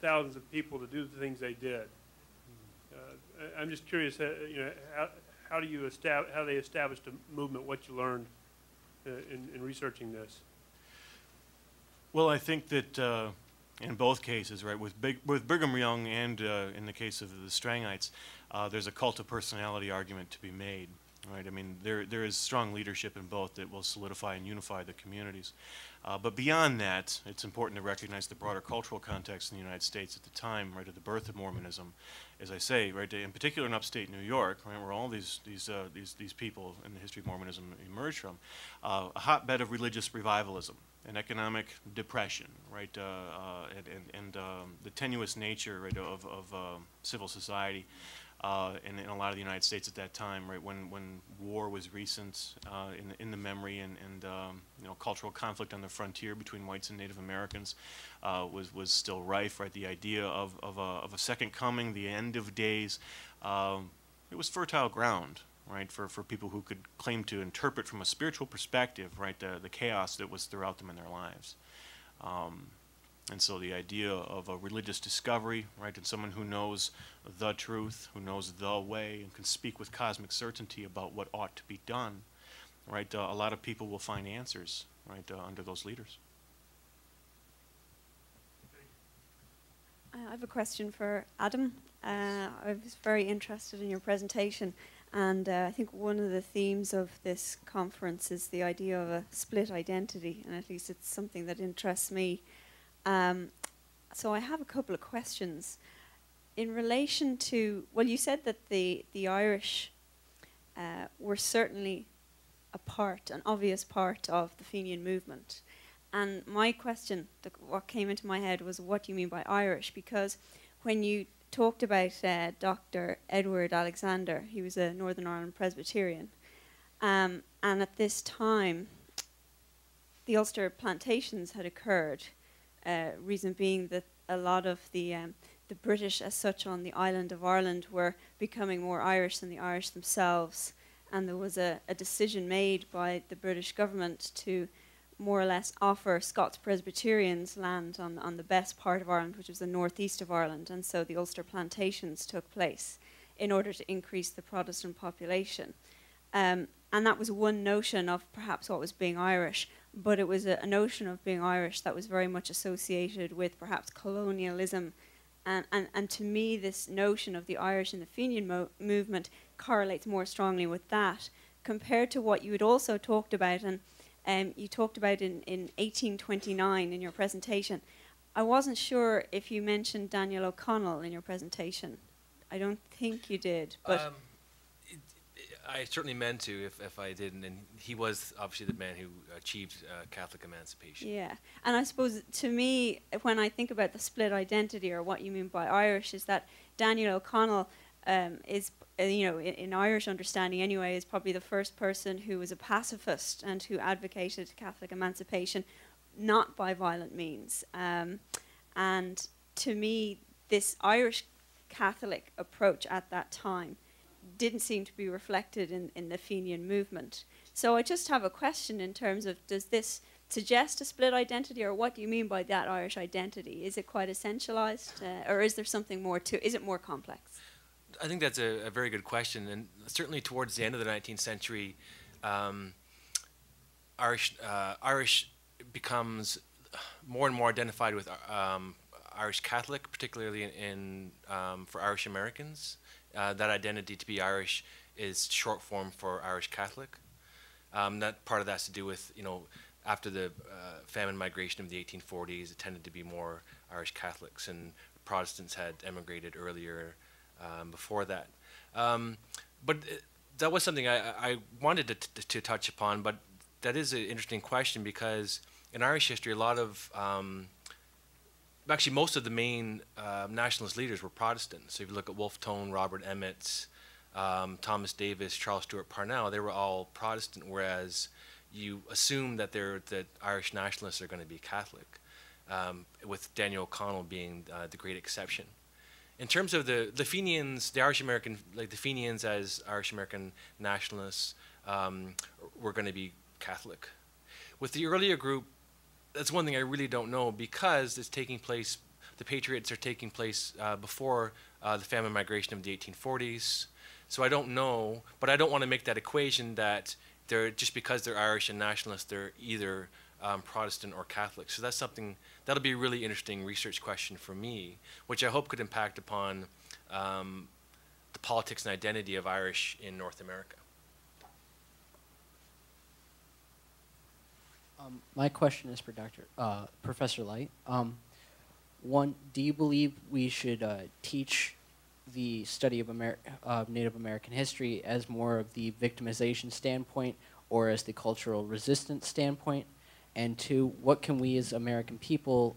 thousands of people to do the things they did? I'm just curious, how they established a movement, what you learned in researching this? Well, I think that in both cases, right, with Brigham Young and in the case of the Strangites, there's a cult of personality argument to be made, right? I mean, there is strong leadership in both that will solidify and unify the communities. But beyond that, it's important to recognize the broader cultural context in the United States at the time, right, of the birth of Mormonism. As I say, right, in particular in upstate New York, right, where all these people in the history of Mormonism emerged from, a hotbed of religious revivalism and economic depression, right, and the tenuous nature, right, of civil society in a lot of the United States at that time, right, when war was recent in the memory, and you know, cultural conflict on the frontier between whites and Native Americans was still rife, right? The idea of a second coming, the end of days, it was fertile ground, right, for people who could claim to interpret from a spiritual perspective, right, the chaos that was throughout them in their lives. And so the idea of a religious discovery, right, and someone who knows the truth, who knows the way, and can speak with cosmic certainty about what ought to be done, right, a lot of people will find answers, right, under those leaders. I have a question for Adam. I was very interested in your presentation, and I think one of the themes of this conference is the idea of a split identity, and at least it's something that interests me. So I have a couple of questions. In relation to, well, you said that the Irish were certainly an obvious part of the Fenian movement. And my question, what came into my head was, what do you mean by Irish? Because when you talked about Dr. Edward Alexander, he was a Northern Ireland Presbyterian, and at this time, the Ulster plantations had occurred. Reason being that a lot of the British as such on the island of Ireland were becoming more Irish than the Irish themselves, and there was a decision made by the British government to more or less offer Scots Presbyterians land on the best part of Ireland, which was the northeast of Ireland, and so the Ulster plantations took place in order to increase the Protestant population. And that was one notion of perhaps what was being Irish, but it was a notion of being Irish that was very much associated with perhaps colonialism. And to me, this notion of the Irish in the Fenian movement correlates more strongly with that, compared to what you had also talked about, and you talked about in 1829 in your presentation. I wasn't sure if you mentioned Daniel O'Connell in your presentation. I don't think you did, but... I certainly meant to if I didn't, and he was obviously the man who achieved Catholic emancipation. Yeah, and I suppose to me, when I think about the split identity or what you mean by Irish, is that Daniel O'Connell is, you know, in Irish understanding anyway, is probably the first person who was a pacifist and who advocated Catholic emancipation, not by violent means. And to me, this Irish Catholic approach at that time didn't seem to be reflected in the Fenian movement. So I just have a question in terms of, does this suggest a split identity, or what do you mean by that Irish identity? Is it quite essentialized, or is there something more to, is it more complex? I think that's a very good question, and certainly towards the end of the 19th century, Irish becomes more and more identified with Irish Catholic, particularly for Irish Americans. That identity to be Irish is short form for Irish Catholic. That part of that has to do with, you know, after the famine migration of the 1840s, it tended to be more Irish Catholics, and Protestants had emigrated earlier before that. But that was something I wanted to touch upon, but that is an interesting question, because in Irish history, a lot of actually, most of the main nationalist leaders were Protestant. So if you look at Wolfe Tone, Robert Emmet, Thomas Davis, Charles Stewart Parnell, they were all Protestant, whereas you assume that that Irish nationalists are going to be Catholic, with Daniel O'Connell being the great exception. In terms of the Fenians, the Irish American, like the Fenians as Irish American nationalists, were going to be Catholic. With the earlier group, that's one thing I really don't know, because it's taking place, the Patriots are taking place before the famine migration of the 1840s. So I don't know, but I don't want to make that equation that they're, just because they're Irish and nationalists, they're either Protestant or Catholic. So that's something, that'll be a really interesting research question for me, which I hope could impact upon the politics and identity of Irish in North America. My question is for Professor Light. One, do you believe we should teach the study of Native American history as more of the victimization standpoint or as the cultural resistance standpoint? And two, what can we as American people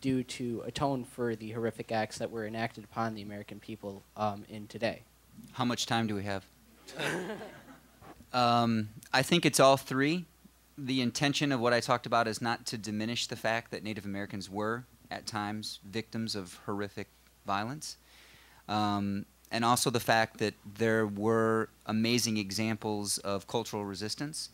do to atone for the horrific acts that were enacted upon the American people in today? How much time do we have? I think it's all three. The intention of what I talked about is not to diminish the fact that Native Americans were, at times, victims of horrific violence. And also the fact that there were amazing examples of cultural resistance.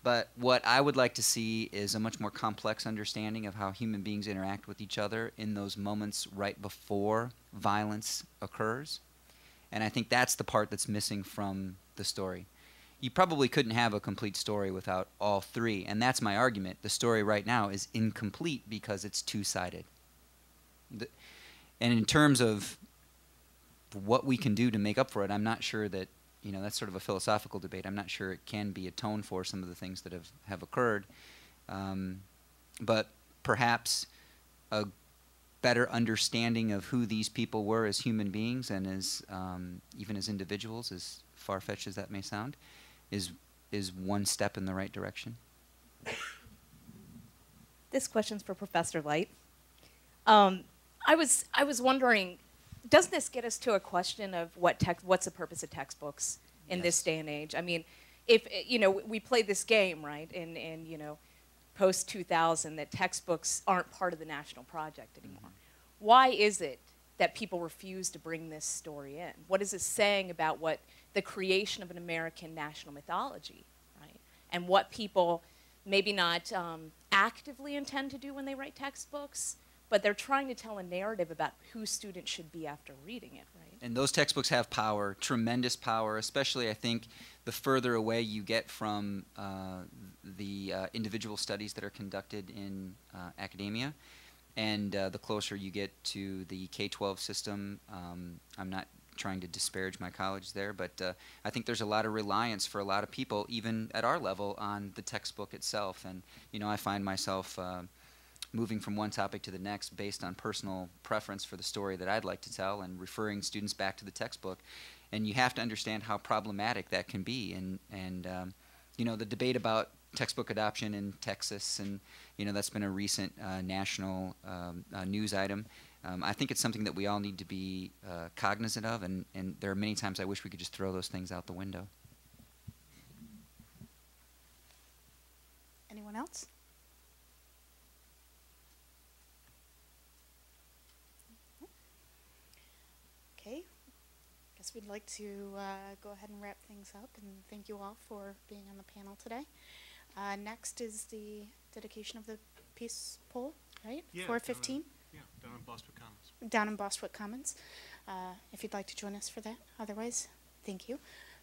But what I would like to see is a much more complex understanding of how human beings interact with each other in those moments right before violence occurs. And I think that's the part that's missing from the story. You probably couldn't have a complete story without all three, and that's my argument. The story right now is incomplete because it's two-sided. And in terms of what we can do to make up for it, I'm not sure that, you know, that's sort of a philosophical debate. I'm not sure it can be atoned for, some of the things that have occurred. But perhaps a better understanding of who these people were as human beings and as even as individuals, as far-fetched as that may sound, is one step in the right direction. This question's for Professor Light. I was wondering, doesn't this get us to a question of what's the purpose of textbooks in this day and age? I mean, if you know, we played this game, right, in you know, post 2000, that textbooks aren't part of the national project anymore. Why is it that people refuse to bring this story in? What is it saying about what the creation of an American national mythology, right? And what people maybe not actively intend to do when they write textbooks, but they're trying to tell a narrative about who students should be after reading it, right? And those textbooks have power, tremendous power, especially I think the further away you get from the individual studies that are conducted in academia, and the closer you get to the K-12 system. I'm not trying to disparage my college there, but I think there's a lot of reliance for a lot of people, even at our level, on the textbook itself. And, you know, I find myself moving from one topic to the next based on personal preference for the story that I'd like to tell and referring students back to the textbook. And you have to understand how problematic that can be. And you know, the debate about textbook adoption in Texas, and, you know, that's been a recent national news item. I think it's something that we all need to be cognizant of, and there are many times I wish we could just throw those things out the window. Anyone else? Okay, guess we'd like to go ahead and wrap things up, and thank you all for being on the panel today. Next is the dedication of the peace pole, right? Yeah, 4:15. Yeah, down in Bostwick Commons. Down in Bostwick Commons. If you'd like to join us for that. Otherwise, thank you.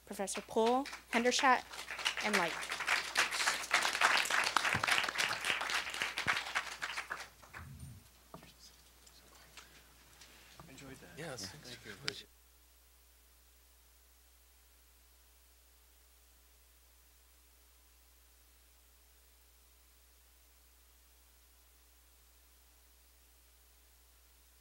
Professor Pohl, Hendershot, and Light. Enjoyed that. Yes, thank you.